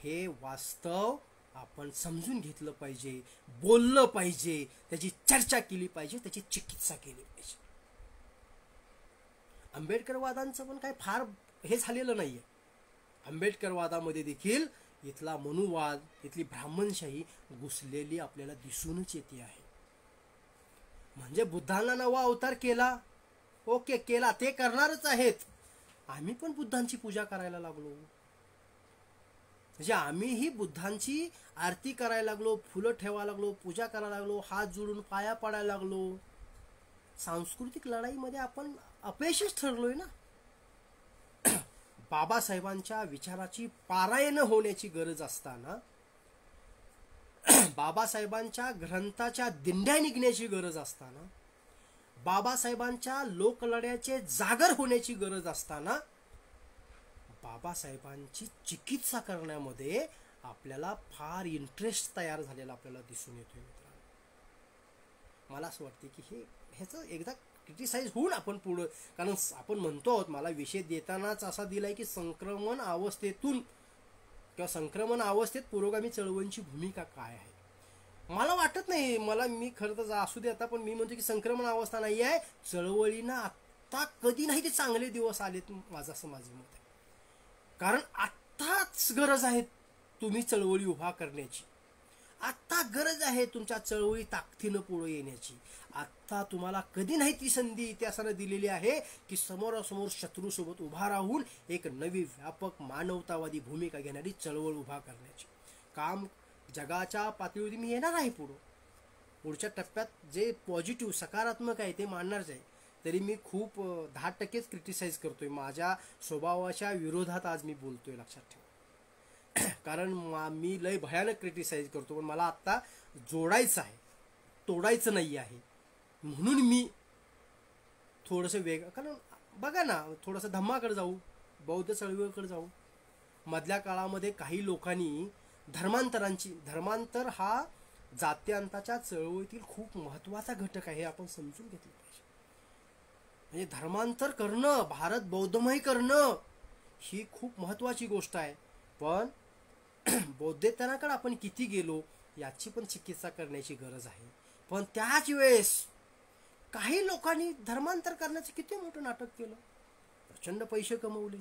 S1: हे वास्तव आपण समजून घेतलं पाहिजे, बोललं पाहिजे, त्याची चर्चा केली पाहिजे, त्याची चिकित्सा केली पाहिजे. आंबेडकरवादांचं पण काय फार हे झालेलं नाहीये. आंबेडकरवादामध्ये देखील इथला मनुवाद, इथली ब्राह्मणशाही घुसलेली आपल्याला दिसूनच येते आहे. म्हणजे बुद्धांना नवा अवतार केला, ओके केला, ते करणारच आहेत. आम्ही पण बुद्धांची पूजा करायला लागलो, म्हणजे आम्हीही बुद्धांची आरती करायला लागलो, फुलं ठेवायला लागलो, पूजा करायला लागलो, हात जोडून पाया पडायला लागलो. सांस्कृतिक लढाईमध्ये आपण अपयशीच ठरलोय ना. बाबासाहेबांच्या विचाराची पारायण होण्याची गरज असताना, बाबासाहेबांच्या ग्रंथाच्या दिंड्या निघण्याची गरज असताना, बाबासाहेबांच्या लोकलढ्याचे जागर होण्याची गरज असताना, बाबासाहेबांची चिकित्सा करण्यामध्ये आपल्याला फार इंटरेस्ट तयार झालेला आपल्याला दिसून येतोय मित्रांनो. मला असं वाटतं की ह्याचं एकदा क्रिटिसाइज होऊन आपण पुढं, कारण आपण म्हणतो आहोत, मला विषय देतानाच असा दिलाय की संक्रमण अवस्थेतून किंवा संक्रमण अवस्थेत पुरोगामी चळवळींची भूमिका काय आहे. मला वाटत नाही, मी खरं तर असू दे आता, पण मी म्हणतो की संक्रमण अवस्था नाही आहे. चळवळींना आत्ता कधी नाही ते चांगले दिवस आलेत, माझं मत आहे. कारण आत्ताच गरज आहे तुम्ही चळवळी उभा करण्याची, आत्ता गरज आहे तुमच्या चळवळी ताकदीनं पुढे येण्याची. आत्ता तुम्हाला कधी नाही ती संधी इतिहासानं दिलेली आहे की समोरासमोर शत्रूसोबत उभा राहून एक नवी व्यापक मानवतावादी भूमिका घेणारी चळवळ उभा करण्याची काम जगाच्या पातळीवर मी येणार आहे पुढं. पुढच्या टप्प्यात जे पॉझिटिव्ह सकारात्मक आहे ते मांडणारच आहे. तरी मी खूप 10%च क्रिटिसाइज करतोय. माझ्या स्वभावाच्या विरोधात आज मी बोलतोय, लक्षात ठेवा. कारण मी लय भयानक क्रिटिसाइज करतो, पण मला आत्ता जोडायचं आहे, तोडायचं नाही आहे. म्हणून मी थोडंसं कारण बघा ना, थोडंसं धम्माकडे जाऊ, बौद्ध चळवळीकडे जाऊ. मधल्या काळामध्ये काही लोकांनी धर्मांतर हा जात्यांताच्या चळवळीतील खूप महत्त्वाचा घटक आहे, हे आपण समजून घेतलं पाहिजे. म्हणजे धर्मांतर करणं, भारत बौद्धमय करणं ही खूप महत्त्वाची गोष्ट आहे. पण बौद्धेतराकडे आपण किती गेलो याची पण चिकित्सा करण्याची गरज आहे. पण त्याच वेळेस काही लोकांनी धर्मांतर करण्याचं किती मोठं नाटक केलं, प्रचंड पैसे कमवले,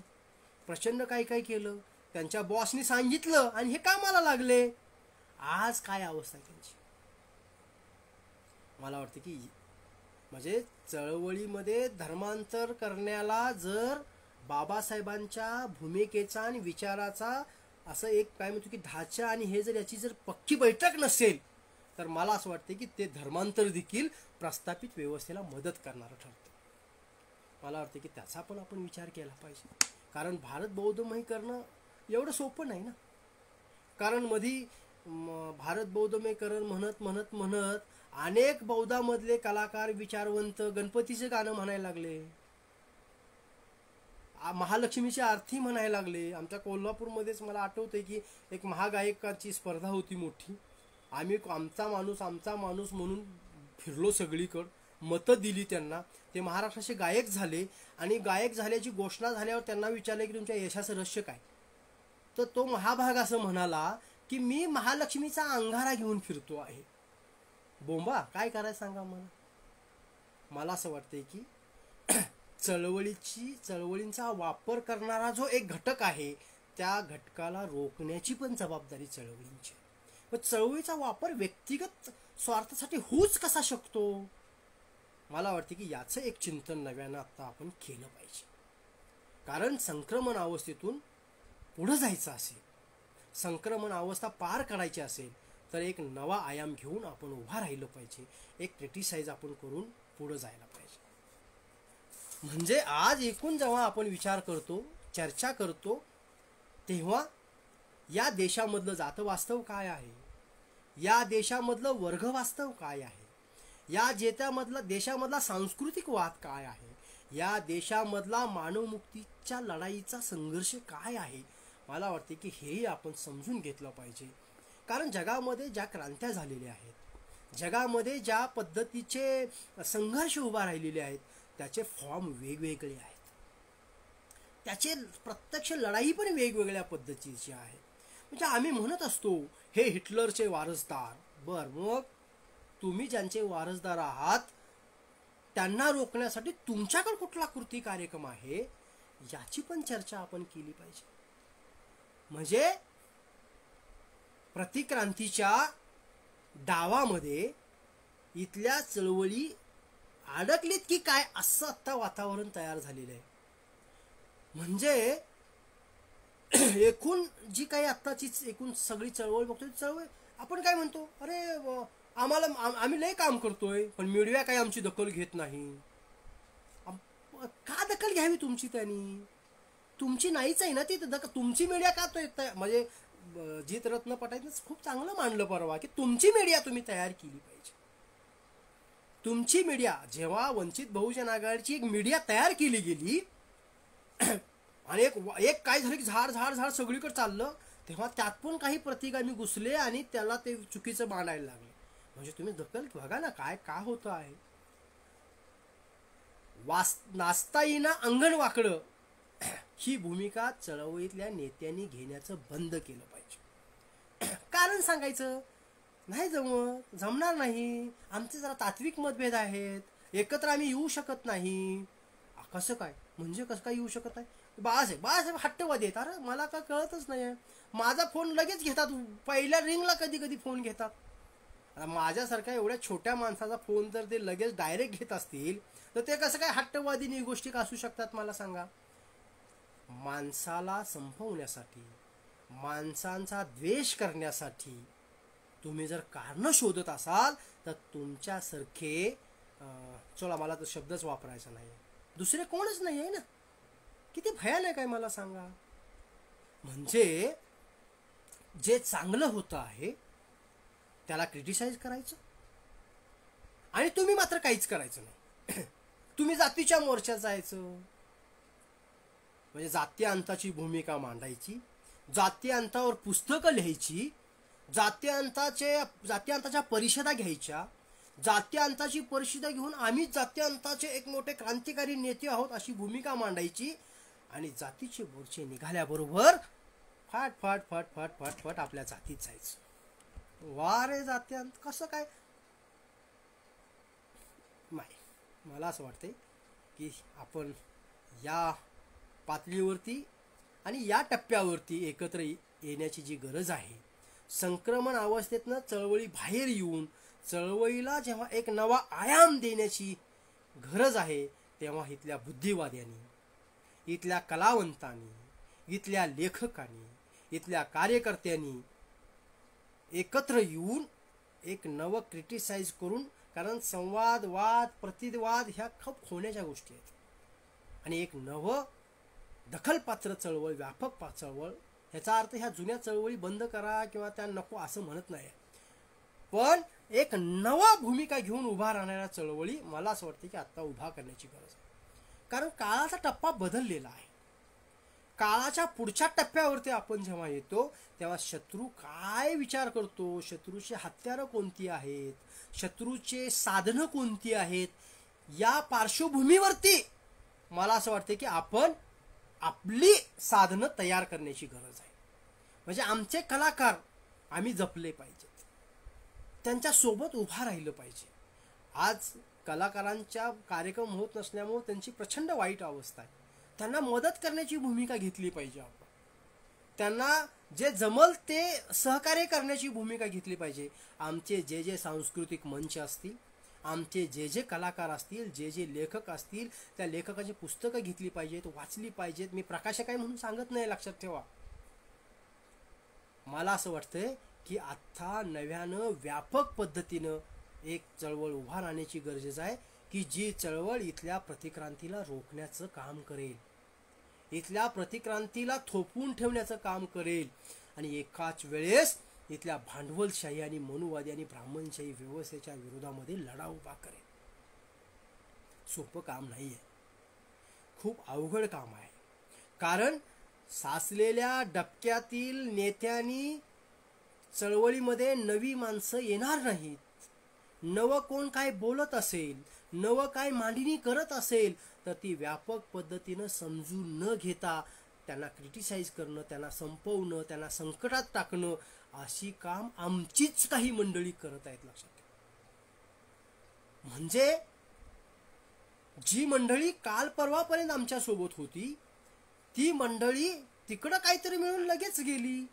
S1: प्रचंड काय काय केलं, त्यांच्या बॉसनी सांगितलं आणि हे कामाला लागले. आज काय अवस्था आहे त्यांची. मला वाटतं की म्हणजे चळवळीमध्ये धर्मांतर करण्याला जर बाबासाहेबांच्या भूमिकेचा आणि विचाराचा असं एक काय म्हणतो की ढाचा आणि हे जर याची जर पक्की बैठक नसेल तर मला असं वाटतं की ते धर्मांतर देखील प्रस्थापित व्यवस्थेला मदत करणारं ठरतं. मला वाटतं की त्याचा पण आपण विचार केला पाहिजे. कारण भारत बौद्धमय करणं एवढं सोपं नाही ना. कारण मधी भारत बौद्धमयकरण म्हणत म्हणत म्हणत अनेक बौद्धामधले कलाकार विचारवंत गणपतीचे गाणं म्हणायला लागले, महालक्ष्मीची आरती म्हणायला लागले. आमच्या कोल्हापूरमध्येच मला आठवतंय की एक महागायकाची स्पर्धा होती मोठी. आम्ही आमचा माणूस म्हणून फिरलो सगळीकडं, मतं दिली त्यांना. ते महाराष्ट्राचे गायक झाले आणि गायक झाल्याची घोषणा झाल्यावर त्यांना विचारलं की तुमच्या यशाचं रहस्य काय. तर तो महाभाग असं म्हणाला की मी महालक्ष्मीचा अंगारा घेऊन फिरतो आहे. बोंबा, काय करायचं सांगा मला. मला असं वाटतंय की चळवळींचा वापर करणारा जो एक घटक आहे त्या घटकाला रोखण्याची पण जबाबदारी चळवळींची. पण चळवळीचा वापर व्यक्तिगत स्वार्थासाठी होऊच कसा शकतो. मला वाटते की याचं एक चिंतन नव्यानं आता आपण केलं पाहिजे. कारण संक्रमण अवस्थेतून पुढं जायचं असेल, संक्रमण अवस्था पार करायची असेल तर एक नवा आयाम घेऊन आपण उभा राहिलं पाहिजे. एक क्रिटिसाइज आपण करून पुढं जायला पाहिजे. म्हणजे आज एकूण जेव्हा आपण विचार करतो, चर्चा करतो, तेव्हा या देशामधलं जात वास्तव काय आहे, या देशामधलं वर्ग वास्तव काय आहे, या देशामधला सांस्कृतिक वाद काय आहे, या देशामधला मानवमुक्तीच्या लढाईचा संघर्ष काय आहे. मला वाटते की हेही आपण समजून घेतलं पाहिजे. कारण जगामध्ये ज्या क्रांत्या झालेल्या आहेत, जगामध्ये ज्या पद्धतीचे संघर्ष उभा राहिलेले आहेत त्याचे फॉर्म वेगवेगळे आहेत, त्याचे प्रत्यक्ष लढाई पण वेगवेगळ्या पद्धतीची आहे. म्हणजे आम्ही म्हणत असतो हे हिटलरचे वारसदार. बर, मग तुम्ही ज्यांचे वारसदार आहात त्यांना रोखण्यासाठी तुमच्याकडे कुठला कृती कार्यक्रम आहे याची पण चर्चा आपण केली पाहिजे. म्हणजे प्रतिक्रांतीच्या डावामध्ये इथल्या चळवळी अडकलीत की काय असं आता वातावरण तयार झालेलं आहे. म्हणजे एकूण जी काही आत्ताची एकूण सगळी चळवळ बघतोय, चळवळ आपण काय म्हणतो, अरे आम्ही लय काम करतोय पण मीडिया काही आमची दखल घेत नाही. का दखल घ्यावी तुमची? त्यांनी तुमची नाहीच आहे ना ती तुमची मीडिया का तो म्हणजे जित रत्न पटायचं खूप चांगलं मांडलं परवा की तुमची मीडिया तुम्ही तयार केली पाहिजे. तुमची मीडिया जेव्हा वंचित बहुजन आघाडीची एक मीडिया तयार केली गेली आणि एक काय झालं की झाड झाड झाड सगळीकडे चाललं, तेव्हा त्यात पण काही प्रतिगामी घुसले आणि त्याला ते चुकीचं मांडायला लागले. म्हणजे तुम्ही दखल बघा ना काय का होतं आहे. नाचता येईना अंगण वाकडं ही भूमिका चळवळीतल्या नेत्यांनी घेण्याचं बंद केलं पाहिजे. कारण सांगायचं नाही जमणार नाही, आमचे जरा तात्विक मतभेद आहेत, एकत्र आम्ही येऊ शकत नाही. कसं काय म्हणजे कसं काय येऊ शकत नाही? बाळासाहेब हट्टवादी आहेत. अरे मला काय कळतच नाही. माझा फोन लगेच घेतात, पहिल्या रिंगला कधी कधी फोन घेतात. माझ्यासारख्या एवढ्या छोट्या माणसाचा फोन जर ते लगेच डायरेक्ट घेत असतील तर ते कसं काय हट्टवादी गोष्टी असू शकतात मला सांगा. माणसाला संपवण्यासाठी, माणसांचा द्वेष करण्यासाठी तुम्ही जर कारण शोधत असाल तर तुमच्यासारखे चला मला तो शब्दच वापरायचा नाही, दुसरे कोणच नाही आहे ना. किती भयानक आहे मला सांगा. म्हणजे जे चांगलं होतं आहे त्याला क्रिटिसाइज करायचं आणि तुम्ही मात्र काहीच करायचं नाही. तुम्ही जातीच्या मोर्चात जायचं, म्हणजे जातीअंताची भूमिका मांडायची, जातीअंतावर पुस्तकं लिहायची, जातीअंताच्या परिषदा घ्यायच्या, जातीअंताची परिषदा घेऊन आम्हीच जातीअंताचे एक मोठे क्रांतिकारी नेते आहोत अशी भूमिका मांडायची आणि जातीचे मोर्चे निघाल्याबरोबर फाट फाट फाट फाट फाट फाट आपल्या जातीत जायचं. वा रे जातीअंत कसं काय. नाही, मला असं वाटतंय की आपण या पातळीवरती आणि या टप्प्यावरती एकत्र येण्याची जी गरज आहे, संक्रमण अवस्थेतनं चळवळी बाहेर येऊन चळवळीला जेव्हा एक नवा आयाम देण्याची गरज आहे, तेव्हा इथल्या बुद्धिवाद्यांनी, इथल्या कलावंतांनी, इथल्या लेखकांनी, इथल्या कार्यकर्त्यांनी एकत्र येऊन एक नवं क्रिटिसाइज करून, कारण संवाद, वाद, प्रतिवाद ह्या खूप होण्याच्या गोष्टी आहेत आणि एक नवं दखलपात्र चळवळ, व्यापक चळवळ, ह्याचा अर्थ ह्या जुन्या चळवळी बंद करा किंवा त्या नको असं म्हणत नाही, पण एक नवा भूमिका घेऊन उभा राहणाऱ्या चळवळी मला असं वाटतं की आता उभा करण्याची गरज आहे. कारण काळाचा टप्पा बदललेला आहे. काळाच्या पुढच्या टप्प्यावरती आपण जेव्हा येतो तेव्हा शत्रू काय विचार करतो, शत्रूची हत्यारं कोणती आहेत, शत्रूचे साधनं कोणती आहेत, या पार्श्वभूमीवरती मला असं वाटतं की आपण आपली साधनं तयार करण्याची गरज आहे. म्हणजे आमचे कलाकार आम्ही जपले पाहिजेत, त्यांच्या सोबत उभा राहिलं पाहिजे. आज कलाकारांच्या कार्यक्रम होत नसल्यामुळे त्यांची प्रचंड वाईट अवस्था आहे. त्यांना मदत करण्याची भूमिका घेतली पाहिजे आपण, त्यांना जे जमल ते सहकार्य करण्याची भूमिका घेतली पाहिजे. आमचे जे जे सांस्कृतिक मंच असतील, आमचे जे जे कलाकार असतील, जे जे लेखक असतील, त्या लेखकाची पुस्तकं घेतली पाहिजेत, वाचली पाहिजेत. मी प्रकाशक आहे म्हणून सांगत नाही, लक्षात ठेवा. मला असं वाटतंय की आता नव्यानं व्यापक पद्धतीनं एक चळवळ उभा राहण्याची गरज आहे की जी चळवळ इथल्या प्रतिक्रांतीला रोखण्याचं काम करेल, इथल्या प्रतिक्रांतीला थोपवून ठेवण्याचं काम करेल आणि एकाच वेळेस इथल्या भांडवलशाही आणि मनुवादी आणि ब्राह्मणशाही व्यवस्थेच्या विरोधामध्ये लढा उभा करेल. सोपं काम नाही आहे, खूप अवघड काम आहे. कारण साचलेल्या डबक्यातील नेत्यांनी चळवळीमध्ये नवी माणसं येणार नाहीत. नवं कोण काय बोलत असेल, नवं काय मांडणी करत असेल तर ती व्यापक पद्धतीनं समजून न घेता त्यांना क्रिटिसाइज करणं, त्यांना संपवणं, त्यांना संकटात टाकणं अशी काम आमचीच काही मंडळी करत आहेत, लक्षात ठेवा. म्हणजे जी मंडळी काल परवापर्यंत आमच्या सोबत होती ती मंडळी तिकडं काहीतरी मिळून लगेच गेली.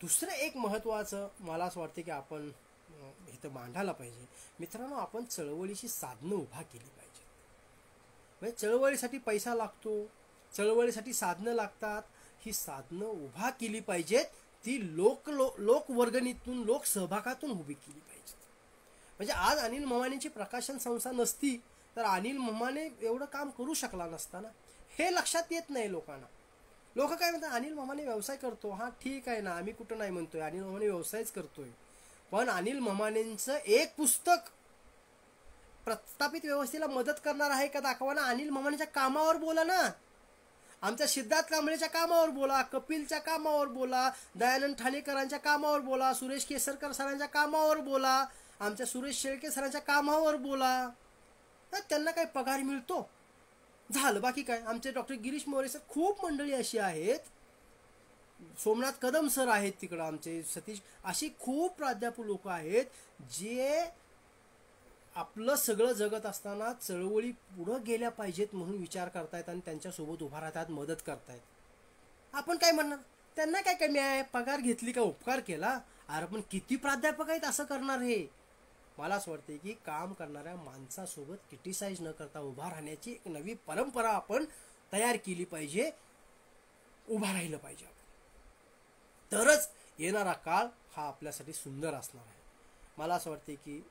S1: दुसरं एक महत्वाचं मला असं वाटतं की आपण इथं मांडायला पाहिजे मित्रांनो, आपण चळवळीची साधनं उभा केली पाहिजे. म्हणजे चळवळीसाठी पैसा लागतो, चळवळीसाठी साधनं लागतात, ही साधनं उभा केली पाहिजेत. ती लोकवर्गणीतून, लोकसहभागातून उभी केली पाहिजे. म्हणजे आज अनिल मामानेची प्रकाशन संस्था नसती तर अनिल मामाने एवढं काम करू शकला नसता ना, हे लक्षात येत नाही लोकांना. लोक काय म्हणतात, अनिल मामाने व्यवसाय करतो. हा ठीक आहे ना, आम्ही कुठं नाही म्हणतोय, अनिल मामाने व्यवसायच करतोय, पण अनिल मामानेंचं एक पुस्तक प्रस्थापित व्यवस्थेला मदत करणार आहे का दाखवा ना. अनिल मामानेच्या कामावर बोला ना, आमच्या सिद्धार्थ कांबळेच्या कामावर बोला, कपिलच्या कामावर बोला, दयानंद ठाणेकरांच्या कामावर बोला, सुरेश केसरकर सरांच्या कामावर बोला, आमच्या सुरेश शेळके सरांच्या कामावर बोला. त्यांना काही पगार मिळतो झालं, बाकी काय. आमचे डॉक्टर गिरीश मोरे सर, खूप मंडळी अशी आहेत, सोमनाथ कदम सर आहेत तिकडं, आमचे सतीश, अशी खूप प्राध्यापक लोक आहेत जे आपलं सगळं जगत असताना चळवळी पुढं गेल्या पाहिजेत म्हणून विचार करतायत आणि त्यांच्यासोबत उभा राहतात, मदत करतायत. आपण काय म्हणणार, त्यांना काय कमी आहे, पगार घेतली का उपकार केला. अरे पण किती प्राध्यापक आहेत असं करणार. हे मला असं वाटतं की काम करणाऱ्या माणसासोबत क्रिटिसाइज न करता उभा राहण्याची एक नवी परंपरा आपण तयार केली पाहिजे, उभा राहिलं पाहिजे. तरच येणारा काळ हा आपल्यासाठी सुंदर असणार आहे. मला असं वाटते की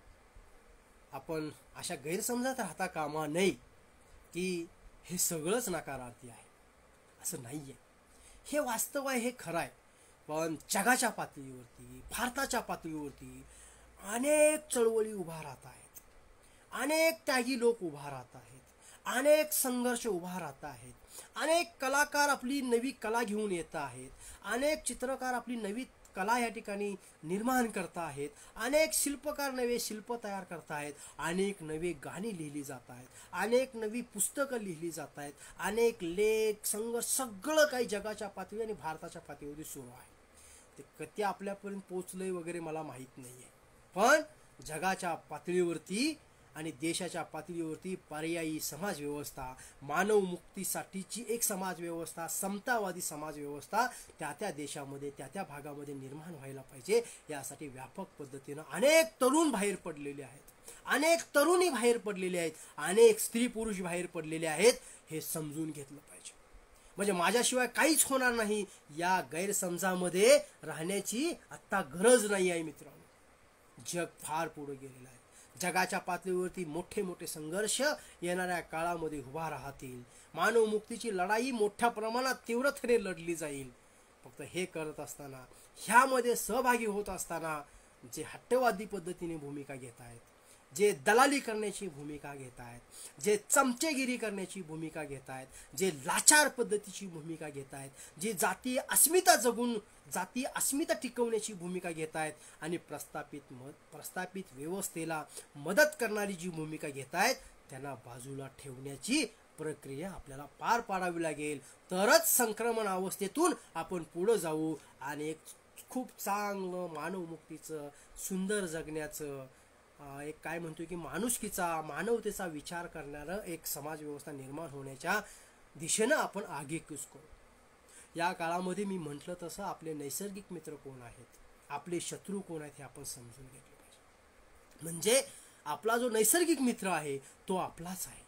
S1: आपण अशा गैरसमजात राहता कामा नये की हे सगळंच नकारार्थी आहे. असं नाही आहे, हे वास्तव आहे, हे खरं आहे. पण जगाच्या पातळीवरती, भारताच्या पातळीवरती अनेक चळवळी उभा राहत आहेत, अनेक त्यागी लोक उभा राहत आहेत, अनेक संघर्ष उभा राहत आहेत, अनेक कलाकार आपली नवी कला घेऊन येत आहेत, अनेक चित्रकार आपली नवी कला या ठिकाणी निर्माण करत आहेत, अनेक शिल्पकार नवे शिल्प तयार करत आहेत, अनेक नवी गाणी लिहिली जात आहेत, अनेक नवी पुस्तकं लिहिली जात आहेत, अनेक लेख संघर्ष सगळं काही जगाच्या पातळी आणि भारताच्या पातळीवरती सुरू आहे. ते कधी आपल्यापर्यंत पोचलंय वगैरे मला माहीत नाही आहे, पण जगाच्या पातळीवरती आणि देशाच्या पातळीवरती पर्यायी समाज व्यवस्था, मानव मुक्तीसाठीची एक समाज व्यवस्था, समतावादी समाज व्यवस्था त्या त्या देशामध्ये त्या त्या भागामध्ये निर्माण व्हायला पाहिजे. यासाठी व्यापक पद्धतीनं अनेक तरुण बाहेर पडलेले आहेत, अनेक तरुणी बाहेर पडलेले आहेत, अनेक स्त्री पुरुष बाहेर पडलेले आहेत. हे समजून घेतलं पाहिजे. म्हणजे माझ्याशिवाय काहीच होणार नाही या गैरसमजामध्ये राहण्याची आत्ता गरज नाही आहे मित्रांनो. जग फार पुढे गेलेलं आहे. जगाच्या पातळीवरती मोठे मोठे संघर्ष येणाऱ्या काळामध्ये उभा राहतील. मानव मुक्तीची लढाई मोठ्या प्रमाणात तीव्रतेने लढली जाईल. फक्त हे करत असताना, ह्यामध्ये सहभागी होत असताना जे हट्टवादी पद्धतीने भूमिका घेत आहेत, जे दलाली करण्याची भूमिका घेत आहेत, जे चमचेगिरी करण्याची भूमिका घेत आहेत, जे लाचार पद्धतीची भूमिका घेत आहेत, जे जातीय अस्मिता जगून जातीय अस्मिता टिकवण्याची भूमिका घेत आहेत आणि प्रस्थापित व्यवस्थेला मदत करणारी जी भूमिका घेत आहेत, त्यांना बाजूला ठेवण्याची प्रक्रिया आपल्याला पार पाडावी लागेल. तरच संक्रमण अवस्थेतून आपण पुढे जाऊ आणि एक खूप चांगलं मानवमुक्तीचं, सुंदर जगण्याचं, एक काय म्हणतो की माणुसकीचा, मानवतेचा विचार करणारं एक समाज व्यवस्था निर्माण होण्याच्या दिशेनं आपण आगेकूच करू. या काळामध्ये मी म्हटलं तसं आपले नैसर्गिक मित्र कोण आहेत, आपले शत्रू कोण आहेत हे आपण समजून घेतलं पाहिजे. म्हणजे आपला जो नैसर्गिक मित्र आहे तो आपलाच आहे.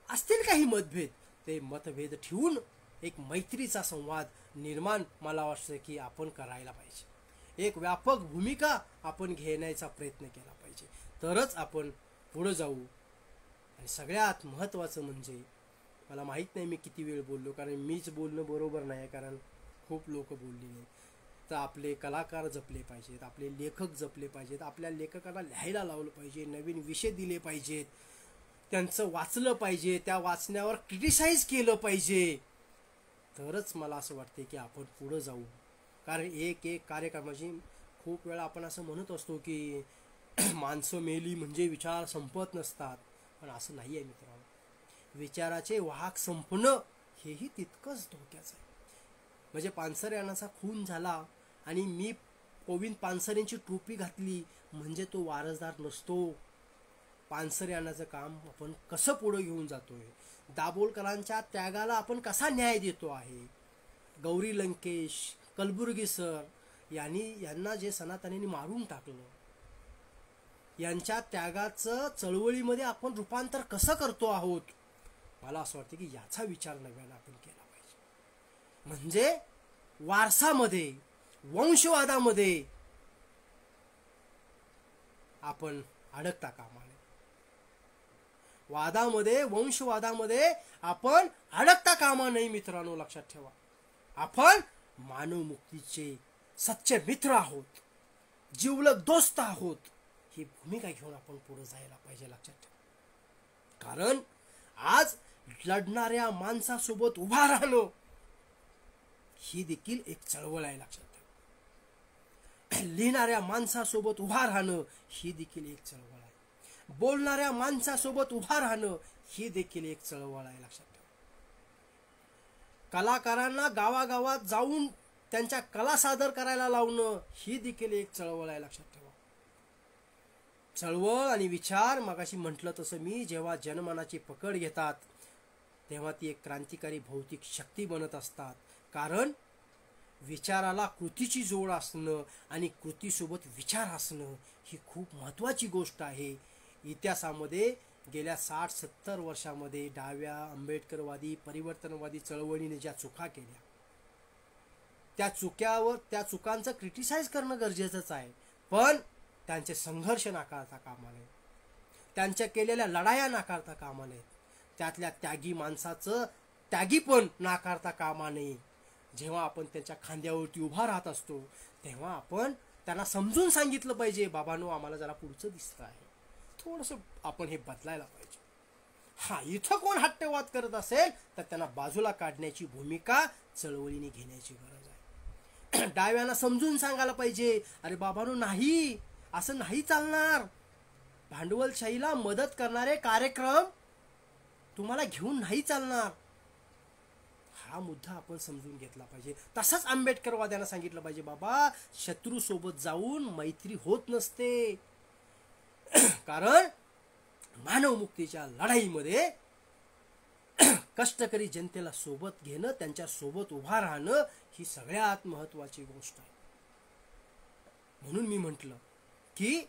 S1: असतील काही मतभेद, ते मतभेद ठेवून एक मैत्रीचा संवाद निर्माण मला वाटतं की आपण करायला पाहिजे. एक व्यापक भूमिका आपण घेण्याचा प्रयत्न केला पाहिजे. तरच आपण पुढे जाऊ. आणि सगळ्यात महत्त्वाचं म्हणजे, मला माहीत नाही मी किती वेळ बोललो, कारण मीच बोलणं बरोबर नाही, कारण खूप लोक बोललेले. तर आपले कलाकार जपले पाहिजेत, आपले लेखक जपले पाहिजेत, आपल्या लेखकांना लिहायला लावलं पाहिजे, नवीन विषय दिले पाहिजेत, त्यांचं वाचलं पाहिजे, त्या वाचण्यावर क्रिटिसाइज केलं पाहिजे. तरच मला असं वाटते की आपण पुढं जाऊ. कारण एक एक कार्यक्रमाची खूप वेळा आपण असं म्हणत असतो की माणसं मेली म्हणजे विचार संपत नसतात, पण असं नाही आहे मित्रांनो. विचाराचे वाहक संपणं हेही तितकंच धोक्याचं आहे. म्हणजे पानसरे यांचा खून झाला आणि मी गोविंद पानसरेंची टोपी घातली म्हणजे तो वारसदार नसतो. पानसरे यांचं काम आपण कसं पुढे घेऊन जातोय, दाभोलकरांच्या त्यागाला आपण कसा न्याय देतो आहे, गौरी लंकेश, कलबुर्गी सर यांना जे सनातनींनी मारून टाकलं, यांच्या त्यागाचं चळवळीमध्ये आपण रूपांतर कसं करतो आहोत, मला असं वाटतं की याचा विचार नव्यानं आपण केला पाहिजे. म्हणजे वारसामध्ये, वंशवादामध्ये आपण अडकता कामा नये. वादामध्ये, वंशवादामध्ये आपण अडकता कामा नये मित्रांनो. लक्षात ठेवा, आपण मानवमुक्तीचे सच्चे मित्र आहोत, जिवलग दोस्त आहोत, ही भूमिका घेऊन आपण पुढे जायला पाहिजे. लक्षात ठेवा, कारण आज लढणाऱ्या माणसासोबत उभा राहणं ही देखील एक चळवळ आहे. लक्षात ठेवा, लिहिणाऱ्या माणसासोबत उभा राहणं ही देखील एक चळवळ आहे. बोलणाऱ्या माणसासोबत उभा राहणं ही देखील एक चळवळ आहे. लक्षात ठेवा, कलाकारांना गावागावात जाऊन त्यांच्या कला सादर करायला लावणं ही देखील एक चळवळ आहे. लक्षात ठेवा, चळवळ आणि विचार मगाशी म्हटलं तसं मी, जेव्हा जनमनाची पकड घेतात तेव्हा ती एक क्रांतिकारी भौतिक शक्ती बनत असतात. कारण विचाराला कृतीची जोड असणं आणि कृतीसोबत विचार असणं ही खूप महत्त्वाची गोष्ट आहे. इतिहासामध्ये गेल्या 60-70 वर्षामध्ये डाव्या आंबेडकरवादी परिवर्तनवादी चळवळीने ज्या चुका केल्या, त्या चुकांचं क्रिटिसाइज करणं गरजेचंच आहे, पण त्यांचे संघर्ष नाकारता कामा नये, त्यांच्या केलेल्या लढाया नाकारता कामा नये, त्यातल्या त्यागी माणसाचं त्यागीपण नाकारता कामा नये. जेव्हा आपण त्यांच्या खांद्यावरती उभा राहत असतो तेव्हा आपण त्यांना समजून सांगितलं पाहिजे, बाबांनो आम्हाला जरा पुढचं दिसतं आहे, थोडंसं आपण हे बदलायला पाहिजे. हा, इथं कोण हट्टवाद करत असेल तर त्यांना बाजूला काढण्याची भूमिका चळवळीने घेण्याची गरज आहे. डाव्यांना समजून सांगायला पाहिजे, अरे बाबांनो नाही, असं नाही चालणार, भांडवलशाहीला मदत करणारे कार्यक्रम तुम्हाला घेऊन नाही चालणार. हा मुद्दा आपण समजून घेतला पाहिजे. तसाच आंबेडकरवाद्यांना सांगितलं पाहिजे, बाबा शत्रू सोबत जाऊन मैत्री होत नसते, कारण मानवमुक्तीच्या लढाईमध्ये कष्टकरी जनतेला सोबत घेणं, त्यांच्या सोबत उभा राहणं ही सगळ्यात महत्वाची गोष्ट आहे. म्हणून मी म्हटलं की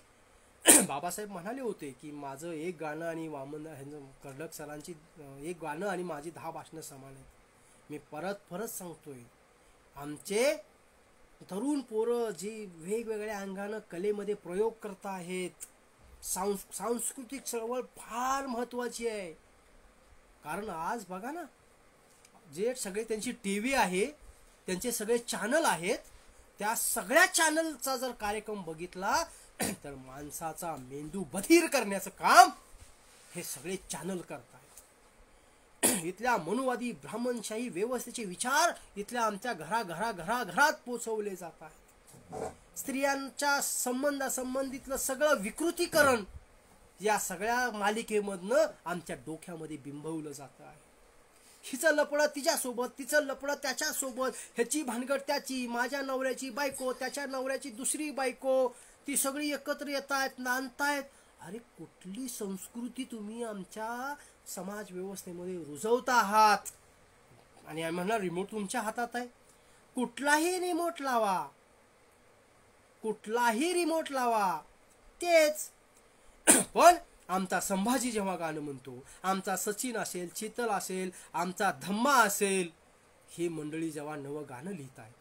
S1: बाबासाहेब म्हणाले होते की माझं एक गाणं आणि वामन कर्डक सरांची एक गाणं आणि माझी 10 भाषणं समान आहेत. मी परत सांगतोय, आमचे तरुण पोरं जी वेगवेगळ्या अंगानं कलेमध्ये प्रयोग करत आहेत, सांस्कृतिक चळवळ फार महत्वाची आहे. कारण आज बघा ना, जे सगळे त्यांची टीव्ही आहे, त्यांचे सगळे चॅनल आहेत, त्या सगळ्या चॅनलचा जर कार्यक्रम बघितला तर माणसाचा मेंदू बधीर करण्याचं काम हे सगळे चॅनल करतात. इथल्या मनुवादी ब्राह्मणशाही व्यवस्थेचे विचार इथल्या आमच्या घरात पोचवले जातात. स्त्रियांच्या संबंधासंबंधितलं सगळं विकृतीकरण या सगळ्या मालिकेमधनं आमच्या डोक्यामध्ये बिंबवलं जात आहे. हिचं लपडं तिच्यासोबत, तिचं लपडं त्याच्यासोबत, ह्याची भानगड त्याची, माझ्या नवऱ्याची बायको, त्याच्या नवऱ्याची दुसरी बायको, ती सगळी एकत्र येत आहेत, नांदतायत. अरे कुठली संस्कृती तुम्ही आमच्या समाज व्यवस्थेमध्ये रुजवता आहात? आणि आम्ही म्हणणार रिमोट तुमच्या हातात आहे, कुठलाही रिमोट लावा तेच. पण आमचा संभाजी जेव्हा गाणं म्हणतो, आमचा सचिन असेल, शीतल असेल, आमचा धम्मा असेल, ही मंडळी जेव्हा नवं गाणं लिहितायत,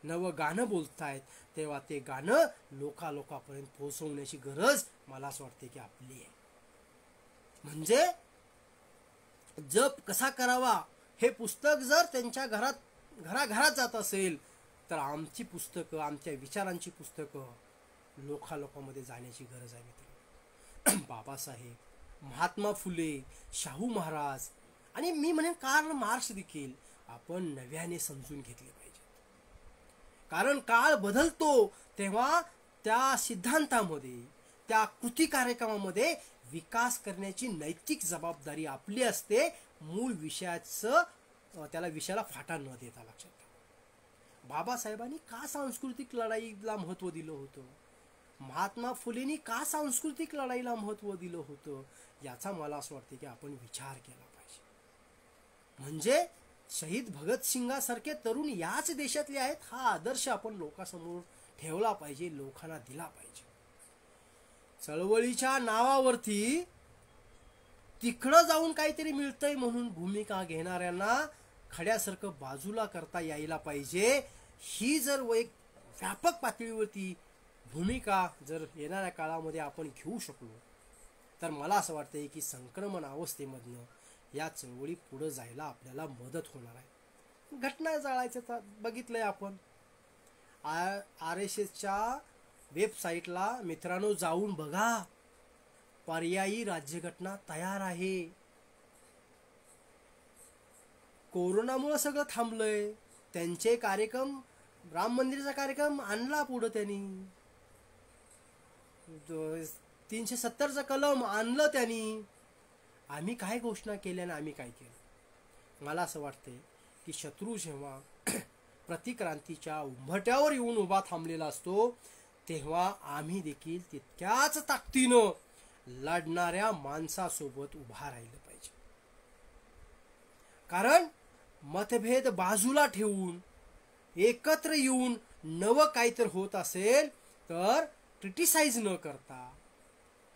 S1: नवं गाणं बोलतायत, तेव्हा ते गाणं लोकांपर्यंत पोहोचवण्याची गरज मला असं वाटते की आपली आहे. म्हणजे जप कसा करावा हे पुस्तक जर त्यांच्या घराघरात जात असेल तर आमची पुस्तकं, आमच्या विचारांची पुस्तकं लोकांमध्ये जाण्याची गरज आहे मित्र. बाबासाहेब, महात्मा फुले, शाहू महाराज आणि मी म्हणेन कार्ल मार्क्स देखील आपण नव्याने समजून घेतले पाहिजे. कारण काळ बदलतो तेव्हा त्या सिद्धांतामध्ये, त्या कृती कार्यक्रमामध्ये विकास करण्याची नैतिक जबाबदारी आपली असते. मूळ विषयाला फाटा न देता. लक्षात घ्या, बाबासाहेबांनी का सांस्कृतिक लढाईला महत्व दिलं होतं, महात्मा फुलेंनी का सांस्कृतिक लढाईला महत्व दिलं होतं, याचा मला असं वाटतं की आपण विचार केला पाहिजे. म्हणजे शहीद भगतसिंगासारखे तरुण याच देशातले आहेत, हा आदर्श आपण लोकांसमोर ठेवला पाहिजे, लोकांना दिला पाहिजे. चळवळीच्या नावावरती तिकडं जाऊन काहीतरी मिळतंय म्हणून भूमिका घेणाऱ्यांना खड्यासारखं बाजूला करता यायला पाहिजे. ही जर एक व्यापक पातळीवरती भूमिका जर येणाऱ्या काळामध्ये आपण घेऊ शकलो तर मला असं वाटतंय की संक्रमण अवस्थेमधनं या चळवळी पुढे जायला आपल्याला मदत होणार आहे. घटना जाळायचं बघितलंय आपण. RSSच्या वेबसाईटला मित्रांनो जाऊन बघा, पर्यायी राज्यघटना तयार आहे. कोरोनामुळे सगळं थांबलंय. त्यांचे कार्यक्रम, राम मंदिराचा कार्यक्रम आणला पुढे, त्यांनी 370चं कलम आणलं त्यांनी. आम्ही काय घोषणा केल्या आणि आम्ही काय केलं? मला असं वाटतंय की शत्रू जेव्हा प्रतिक्रांतीच्या उंबरठ्यावर येऊन उभा थांबलेला असतो तेव्हा आम्ही देखील तितक्याच ताकदीनं लढणाऱ्या माणसासोबत उभा राहिलं पाहिजे. कारण मतभेद बाजूला ठेवून एकत्र येऊन नवं काहीतरी होत असेल तर क्रिटिसाइज न करता,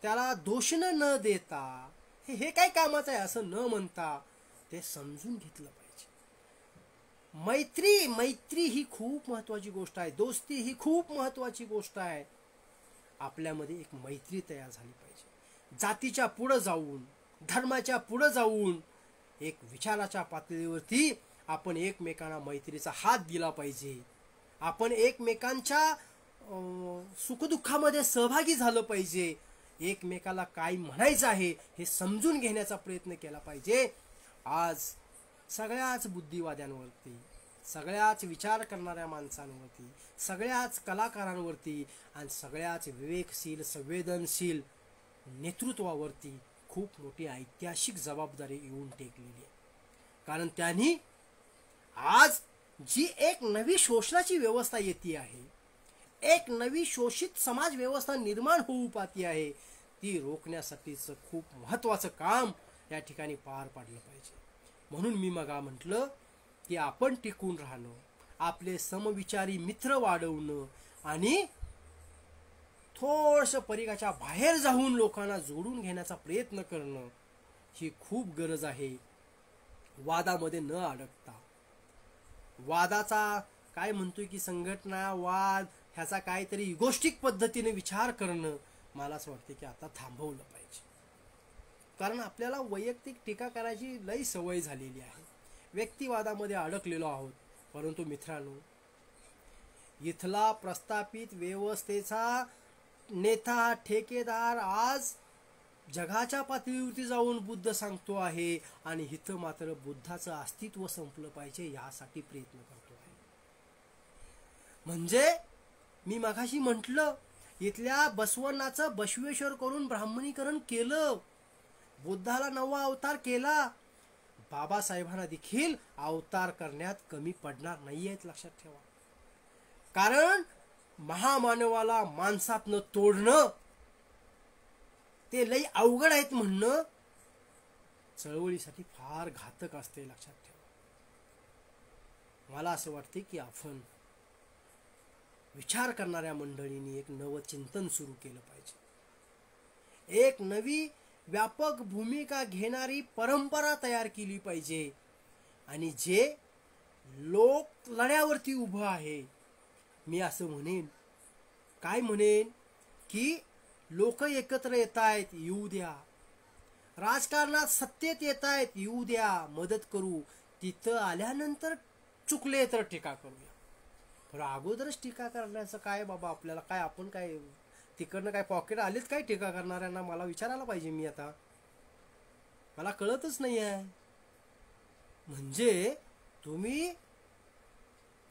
S1: त्याला दोषणं न देता, हे काय कामाचं आहे असं न म्हणता ते समजून घेतलं पाहिजे. मैत्री मैत्री ही खूप महत्वाची गोष्ट आहे. दोस्ती ही खूप महत्वाची गोष्ट आहे. आपल्यामध्ये एक मैत्री तयार झाली पाहिजे. जातीच्या पुढे जाऊन, धर्माच्या पुढे जाऊन एक विचाराच्या पातळीवरती आपण एकमेकांना मैत्रीचा हात दिला पाहिजे. आपण एकमेकांच्या सुखदुःखामध्ये सहभागी झालं पाहिजे. एकमेकाला काय म्हणायचं आहे हे समजून घेण्याचा प्रयत्न केला पाहिजे. आज सगळ्याच बुद्धिवाद्यांवरती, सगळ्याच विचार करणाऱ्या माणसांवरती, सगळ्याच कलाकारांवरती आणि सगळ्याच विवेकशील संवेदनशील नेतृत्वावरती खूप मोठी ऐतिहासिक जबाबदारी येऊन टेकलेली आहे. कारण त्यांनी आज जी एक नवी शोषणाची व्यवस्था येते आहे, एक नवी शोषित समाज व्यवस्था निर्माण होऊ पाहती आहे, ती रोखण्यासाठीचं खूप महत्वाचं काम या ठिकाणी पार पाडलं पाहिजे. म्हणून मी मग म्हटलं की आपण टिकून राहणं, आपले समविचारी मित्र वाढवणं आणि थोडंसं परिघाच्या बाहेर जाऊन लोकांना जोडून घेण्याचा प्रयत्न करणं ही खूप गरज आहे. वादामध्ये न अडकता, वादाचा काय म्हणतोय की संघटना वाद ह्याचा काहीतरी इगोस्टिक पद्धतीने विचार करणं मला असं वाटतं की आता थांबवलं पाहिजे. कारण आपल्याला वैयक्तिक टीका करायची लई सवय झालेली आहे. व्यक्तिवादामध्ये अडकलेलो आहोत. परंतु मित्रांनो, इथला प्रस्थापित व्यवस्थेचा नेता ठेकेदार आज जगाच्या पातळीवरती जाऊन बुद्ध सांगतो आहे आणि इथं मात्र बुद्धाचं अस्तित्व संपलं पाहिजे यासाठी प्रयत्न करतो आहे. म्हणजे मी मगाशी म्हटलं, इथल्या बसवण्णाचं बसवेश्वर करून ब्राह्मणीकरण केलं, बुद्धाला 9वा अवतार केला. बाबासाहेबांना देखील अवतार करण्यात कमी पडणार नाहीयेत, लक्षात ठेवा. कारण महामानवाला माणसातनं तोडणं ते लई अवघड आहेत म्हणणं चळवळीसाठी फार घातक असते, लक्षात ठेवा. मला असं वाटते की आपण विचार करणाऱ्या मंडळींनी एक नवं चिंतन सुरू केलं पाहिजे. एक नवी व्यापक भूमिका घेणारी परंपरा तयार केली पाहिजे. आणि जे लोक लढ्यावरती उभं आहे, मी असं म्हणेन, काय म्हणेन की लोक एकत्र येत आहेत, येऊ द्या. राजकारणात सत्तेत येत आहेत, येऊ द्या, मदत करू. तिथं आल्यानंतर चुकले तर टीका करूया. पण अगोदरच टीका करण्याचं काय बाबा, आपल्याला काय, आपण काय तिकडनं काय पॉकेट आलेत काय टीका करणाऱ्यांना? मला विचारायला पाहिजे. मी आता मला कळतच नाही आहे. म्हणजे तुम्ही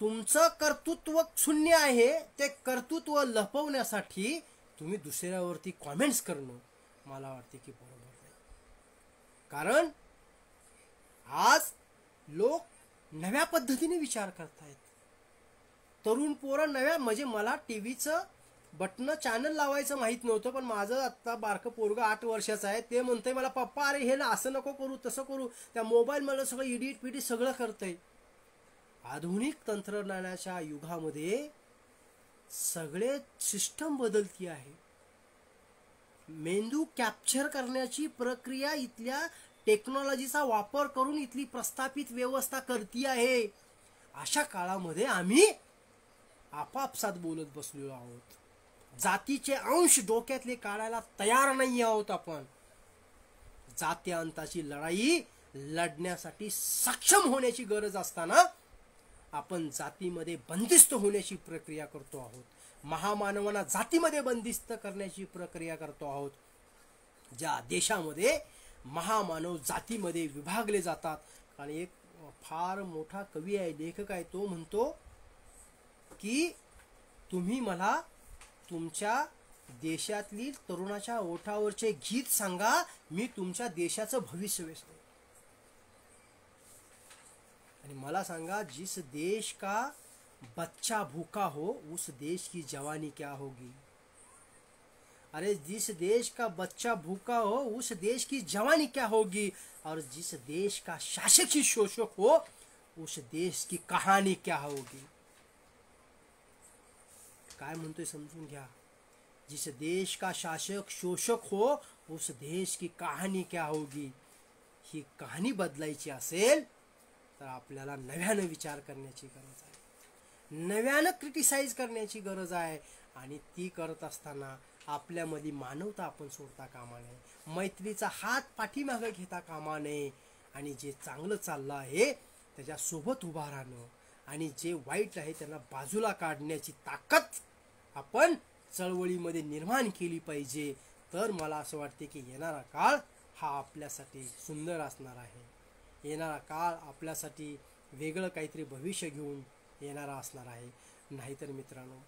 S1: तुमचं कर्तृत्व शून्य आहे, ते कर्तृत्व लपवण्यासाठी तुम्ही दुसऱ्यावरती कॉमेंट्स करणं मला वाटते की बरोबर नाही. कारण आज लोक नव्या पद्धतीने विचार करतायत. तरुण पोरं नव्या, म्हणजे मला टीव्हीचं बटन चॅनल लावायचं माहित नव्हतं, पण माझं आता बारकं पोरगं 8 वर्षाचं आहे, ते म्हणतंय मला, पप्पा अरे हे ना असं नको करू, तसं करू. त्या मोबाईल मला सगळं एडिट सगळं करतंय. आधुनिक तंत्रज्ञानाच्या युगामध्ये सगळे सिस्टम बदलती आहे. मेंदू कॅप्चर करण्याची प्रक्रिया इथल्या टेक्नॉलॉजीचा वापर करून इथली प्रस्थापित व्यवस्था करती आहे. अशा काळामध्ये आम्ही आपापसात बोलत बसलेलो आहोत. जातीचे अंश डोक्यातले काढायला तयार नाही आहोत आपण. जात्यांताची लढाई लढण्यासाठी सक्षम होण्याची गरज असताना आपण जातीमध्ये बंदिस्त होण्याची प्रक्रिया करतो आहोत. महामानवांना जातीमध्ये बंदिस्त करण्याची प्रक्रिया करतो आहोत. ज्या देशामध्ये महामानव जातीमध्ये विभागले जातात. आणि एक फार मोठा कवी आहे, लेखक आहे, तो म्हणतो की तुम्ही मला तुमच्या देशातली तरुणाच्या ओठावरचे गीत सांगा, मी तुमच्या देशाचं भविष्य सांगतो. आणि मला सांगा, जिस देश का बच्चा भूखा हो उस देश की जवानी क्या होगी. अरे जिस देश का बच्चा भूखा हो उस देश की जवानी क्या होगी, और जिस देश का शासक ही शोषक हो उस देश की कहानी क्या होगी. काय म्हणतोय समजून घ्या. जिस देश का शासक शोषक हो उस देश की कहानी क्या होगी. ही कहाणी बदलायची असेल तर आपल्याला नव्यानं विचार करण्याची गरज आहे, नव्यानं क्रिटिसाइज करण्याची गरज आहे. आणि ती करत असताना आपल्यामध्ये मानवता आपण सोडता कामा नये, मैत्रीचा हात पाठीमागं घेता कामा नये. आणि जे चांगलं चाललं आहे त्याच्यासोबत उभा राहणं आणि जे वाईट आहे त्यांना बाजूला काढण्याची ताकद आपण चळवळीमध्ये निर्माण केली पाहिजे. तर मला असं वाटते की येणारा काळ हा आपल्यासाठी सुंदर असणार आहे. येणारा काळ आपल्यासाठी वेगळं काहीतरी भविष्य घेऊन येणारा असणार आहे. नाहीतर मित्रांनो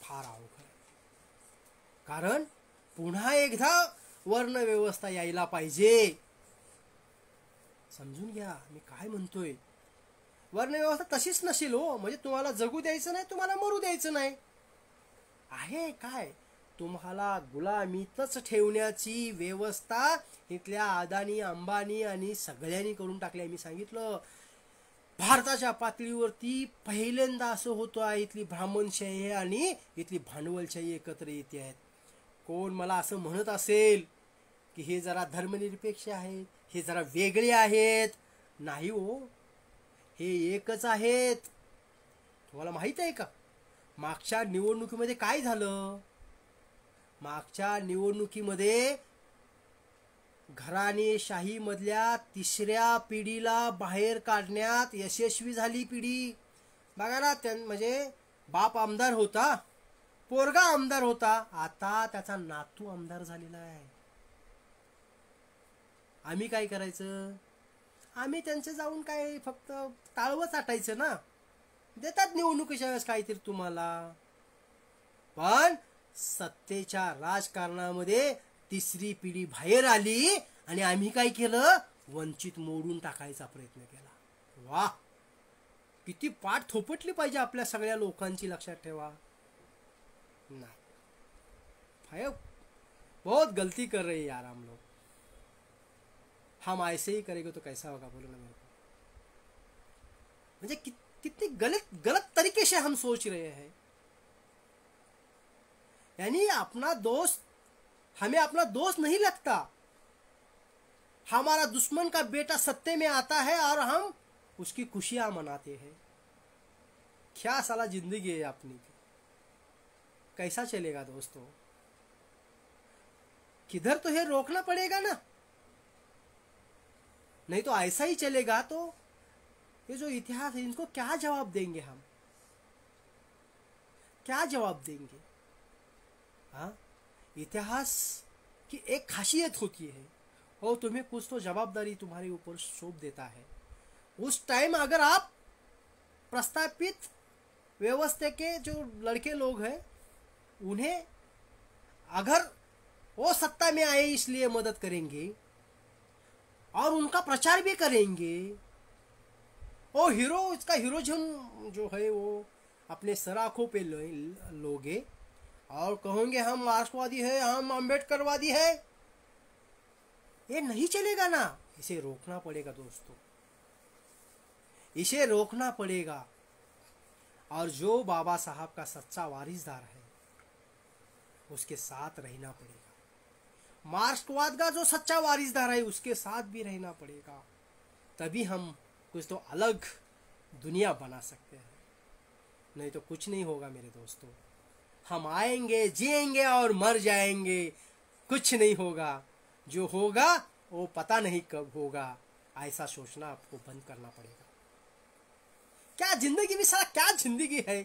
S1: फार अवघड आहे. कारण पुन्हा एकदा वर्णव्यवस्था यायला पाहिजे. समजून घ्या मी काय म्हणतोय. वर्णव्यवस्था तशीच नसेल हो, म्हणजे तुम्हाला जगू द्यायचं नाही, तुम्हाला मरू द्यायचं नाही. आहे काय, तुम्हाला गुलामीतच ठेवण्याची व्यवस्था इथल्या अदानी अंबानी आणि सगळ्यांनी करून टाकली. मी सांगितलं भारताच्या पातळीवरती पहिल्यांदा असं होतं आहे इथली ब्राह्मणशाही आणि इथली भांडवलशाही एकत्र येते आहेत. कोण मला असं म्हणत असेल की हे जरा धर्मनिरपेक्ष आहेत, हे जरा वेगळे आहेत, नाही हो, हे एकच आहेत. तुम्हाला माहित आहे का मागच्या निवडणुकीमध्ये काय झालं? मागच्या निवडणुकीमध्ये घराणेशाही मधल्या तिसऱ्या पिढीला बाहेर काढण्यात यशस्वी झाली पिढी. बघा ना, म्हणजे बाप आमदार होता, पोरगा आमदार होता, आता त्याचा नातू आमदार झालेला आहे. आम्ही काय करायचं? आम्ही त्यांचे जाऊन काय फक्त ताळवं चाटायचं ना. देतात निवडणुकीच्या वेळेस काहीतरी तुम्हाला, पण सत्तेच्या राजकारणामध्ये तिसरी पिढी बाहेर आली आणि आम्ही काय केलं? वंचित मोडून टाकायचा प्रयत्न केला. वाह, किती पाठ थोपटली पाहिजे आपल्या सगळ्या लोकांची, लक्षात ठेवा. नहीं, बहुत गलती कर रहे हैं यार हम लोग. हम ऐसे ही करेंगे तो कैसा होगा, बोलो ना मेरे को. म्हणजे कितनी गलत तरीके से हम सोच रहे हैं. यानी अपना दोस्त, हमें अपना दोस्त नहीं लगता. हमारा दुश्मन का बेटा सत्ते में आता है और हम उसकी खुशियां मनाते हैं. क्या साला जिंदगी है अपनी, कैसा चलेगा दोस्तों? किधर तो ये रोकना पड़ेगा ना, नहीं तो ऐसा ही चलेगा तो ये जो इतिहास है इनको क्या जवाब देंगे हम? क्या जवाब देंगे? हाँ, इतिहास की एक खासियत होती है और तुम्हें कुछ तो जवाबदारी तुम्हारे ऊपर सौंप देता है. उस टाइम अगर आप प्रस्तापित व्यवस्था के जो लड़के लोग हैं उन्हें अगर वो सत्ता में आए इसलिए मदद करेंगे और उनका प्रचार भी करेंगे, वो हीरो, इसका हीरोजन जो है वो अपने सराखों पे लोगे और कहोगे हम मार्क्सवादी है, हम अम्बेडकरवादी है. ये नहीं चलेगा ना. इसे रोकना पड़ेगा दोस्तों, इसे रोकना पड़ेगा. और जो बाबा साहब का सच्चा वारिसदार है उसके साथ रहना पड़ेगा. मार्क्सवाद का जो सच्चा वारिसदार है उसके साथ भी रहना पड़ेगा. तभी हम कुछ तो अलग दुनिया बना सकते हैं. नहीं तो कुछ नहीं होगा मेरे दोस्तों. हम आएंगे, जिएंगे और मर जाएंगे, कुछ नहीं होगा. जो होगा वो पता नहीं कब होगा. ऐसा सोचना आपको बंद करना पड़ेगा. क्या जिंदगी में साला, क्या जिंदगी है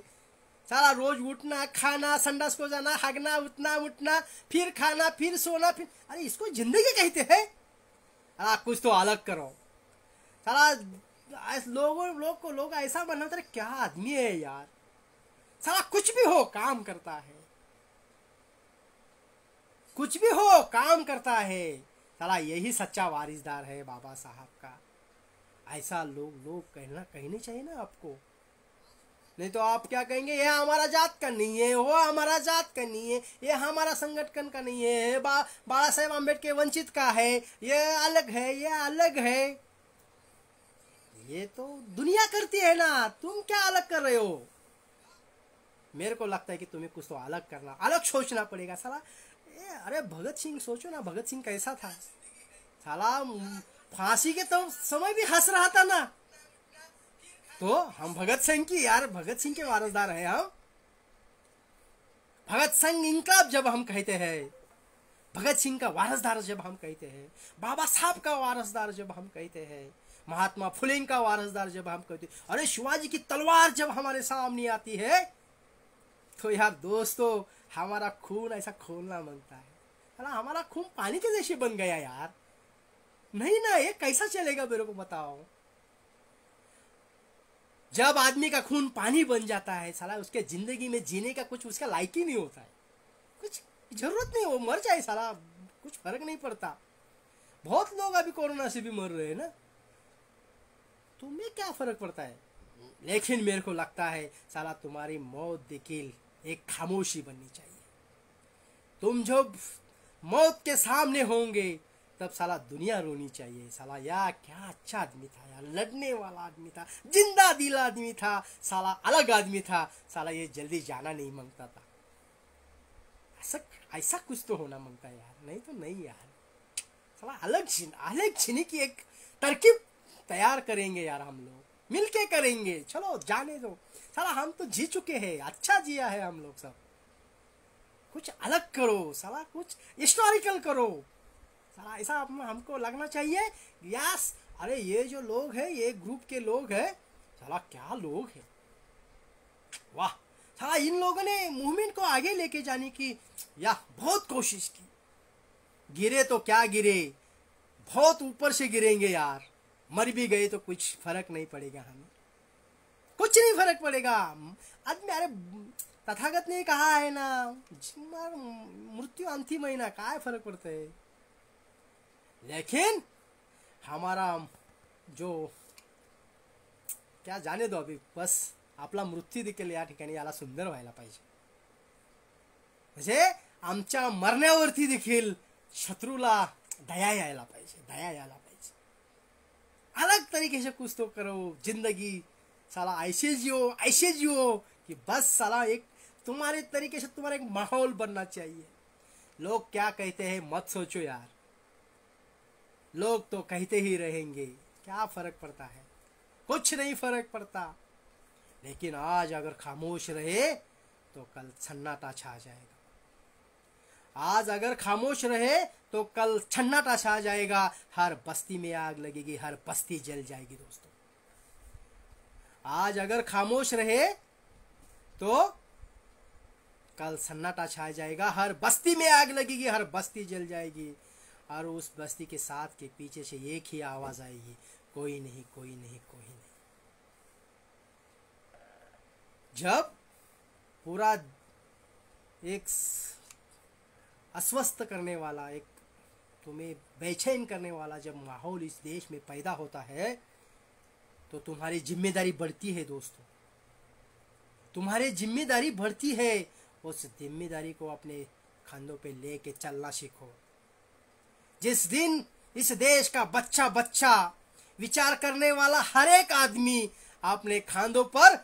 S1: साला. रोज उठना, खाना, संडास को जाना, हागना, उठना, फिर खाना, फिर सोना, फिर, अरे इसको जिंदगी कहते हैं? कुछ तो अलग करो साला. लोग ऐसा बनाते, क्या आदमी है यार. साला कुछ भी हो काम करता है, कुछ भी हो काम करता है. साला यही सच्चा वारिसदार है बाबा साहब का. ऐसा लोग कहना चाहिए ना आपको. नहीं तो आप क्या कहेंगे? ये हमारा जात का नहीं है, वो हमारा जात का नहीं है, ये हमारा संगठन का नहीं है, बाबा साहेब अम्बेडकर वंचित का है, ये अलग है, ये अलग है. ये तो दुनिया करती है ना, तुम क्या अलग कर रहे हो? मेरे को लगता है कि तुम्हें कुछ तो अलग करना, अलग सोचना पड़ेगा साला. अरे भगत सिंह सोचो ना, भगत सिंह कैसा था साला. फांसी के तो समय भी हंस रहा था ना. तो हम भगत सिंह की यार, भगत सिंह के वारसदार हैं हम। भगत सिंह इंकलाब जब हम कहते हैं, भगत सिंह का वारसदार जब हम कहते हैं, बाबा साहब का वारसदार जब हम कहते हैं, महात्मा फुले का वारसदार जब हम कहते हैं, अरे शिवाजी की तलवार जब हमारे सामने आती है, तो यार दोस्तों हमारा खून ऐसा खोलना मांगता है। अरे हमारा खून पानी के जैसे बन गया यार। नहीं ना, ये कैसा चलेगा मेरे को बताओ। जब आदमी का खून पानी बन जाता है साला, उसके जिंदगी में जीने का कुछ उसका लायक ही नहीं होता है, कुछ जरूरत नहीं, वो मर जाए साला, कुछ फर्क नहीं पड़ता। बहुत लोग अभी कोरोना से भी मर रहे हैं ना, तुम्हें क्या फर्क पड़ता है। लेकिन मेरे को लगता है साला तुम्हारी मौत दिखिल एक खामोशी बननी चाहिए। तुम जब मौत के सामने होंगे तब साला दुनिया रोनी चाहिए। साला यार क्या अच्छा आदमी था यार, लड़ने वाला आदमी था, जिंदा दिल आदमी था, साला अलग आदमी था, साला ये जल्दी जाना नहीं मांगता था। ऐसा ऐसा कुछ तो होना मांगता है यार, नहीं तो नहीं यार। साला अलग छीने की एक तरकीब तैयार करेंगे यार, हम लोग मिलके करेंगे। चलो जाने दो साला, हम तो जी चुके हैं, अच्छा जिया है हम लोग सब। कुछ अलग करो साला, कुछ हिस्टोरिकल करो साला। ऐसा हमको लगना चाहिए यस, अरे ये जो लोग हैं, ये ग्रुप के लोग हैं साला, क्या लोग हैं, वाह साला। इन लोगों ने मूवमेंट को आगे लेके जाने की या बहुत कोशिश की। गिरे तो क्या गिरे, बहुत ऊपर से गिरेंगे यार। मर भी गए तो कुछ फर्क नहीं पड़ेगा, हमें कुछ नहीं फर्क पड़ेगा। आदमी, अरे तथागत ने कहा है ना, मृत्यु अंतिम महीना, क्या फर्क पड़ता है। लेकिन हमारा जो क्या जाने दो, अभी बस आपला मृत्यू देखील या ठिकाणी याला सुंदर व्हायला पाहिजे, म्हणजे आमच्या मरण्यावरती देखील शत्रूला दया यायला पाहिजे, दया यायला पाहिजे। अलग तरीके से कुछ तो करो जिंदगी साला, ऐसे जियो कि बस साला एक तुम्हारे तरीके से तुम्हारा एक माहौल बनना चाहिए। लोग क्या कहते हैं मत सोचो यार, लोग तो कहते ही रहेंगे, क्या फर्क पड़ता है, कुछ नहीं फर्क पड़ता। लेकिन आज अगर खामोश रहे तो कल सन्नाटा छा जाएगा। आज अगर खामोश रहे तो कल सन्नाटा छा जाएगा। हर बस्ती में आग लगेगी, हर बस्ती जल जाएगी दोस्तों। आज अगर खामोश रहे तो कल सन्नाटा छा जाएगा, हर बस्ती में आग लगेगी, हर बस्ती जल जाएगी। और उस बस्ती के साथ के पीछे से एक ही आवाज आएगी, कोई नहीं, कोई नहीं, कोई नहीं। जब पूरा एक अस्वस्थ करने वाला, एक तुम्हें बेचैन करने वाला जब माहौल इस देश में पैदा होता है, तो तुम्हारी जिम्मेदारी बढ़ती है दोस्तों, तुम्हारी जिम्मेदारी बढ़ती है। उस जिम्मेदारी को अपने कंधों पे लेके चलना सीखो। जिस दिन इस देश का बच्चा बच्चा विचार करने वाला हर एक आदमी अपने खांधों पर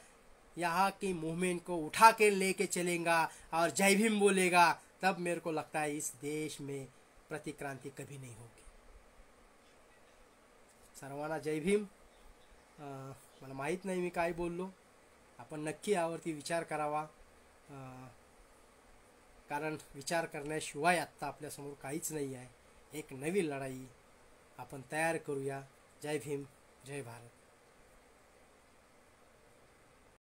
S1: यहाँ की मूवमेंट को उठा के लेके चलेगा और जय भीम बोलेगा, तब मेरे को लगता है इस देश में प्रतिक्रांति कभी नहीं होगी। सर्वांना जय भीम। मला माहीत नाही मी काय बोललो, आपण नक्की यावरती विचार करावा, कारण विचार करण्याशिवाय आत्ता आपल्यासमोर काहीच नाही आहे। एक नवी लढाई आपण तयार करूया। जय भीम, जय भारत।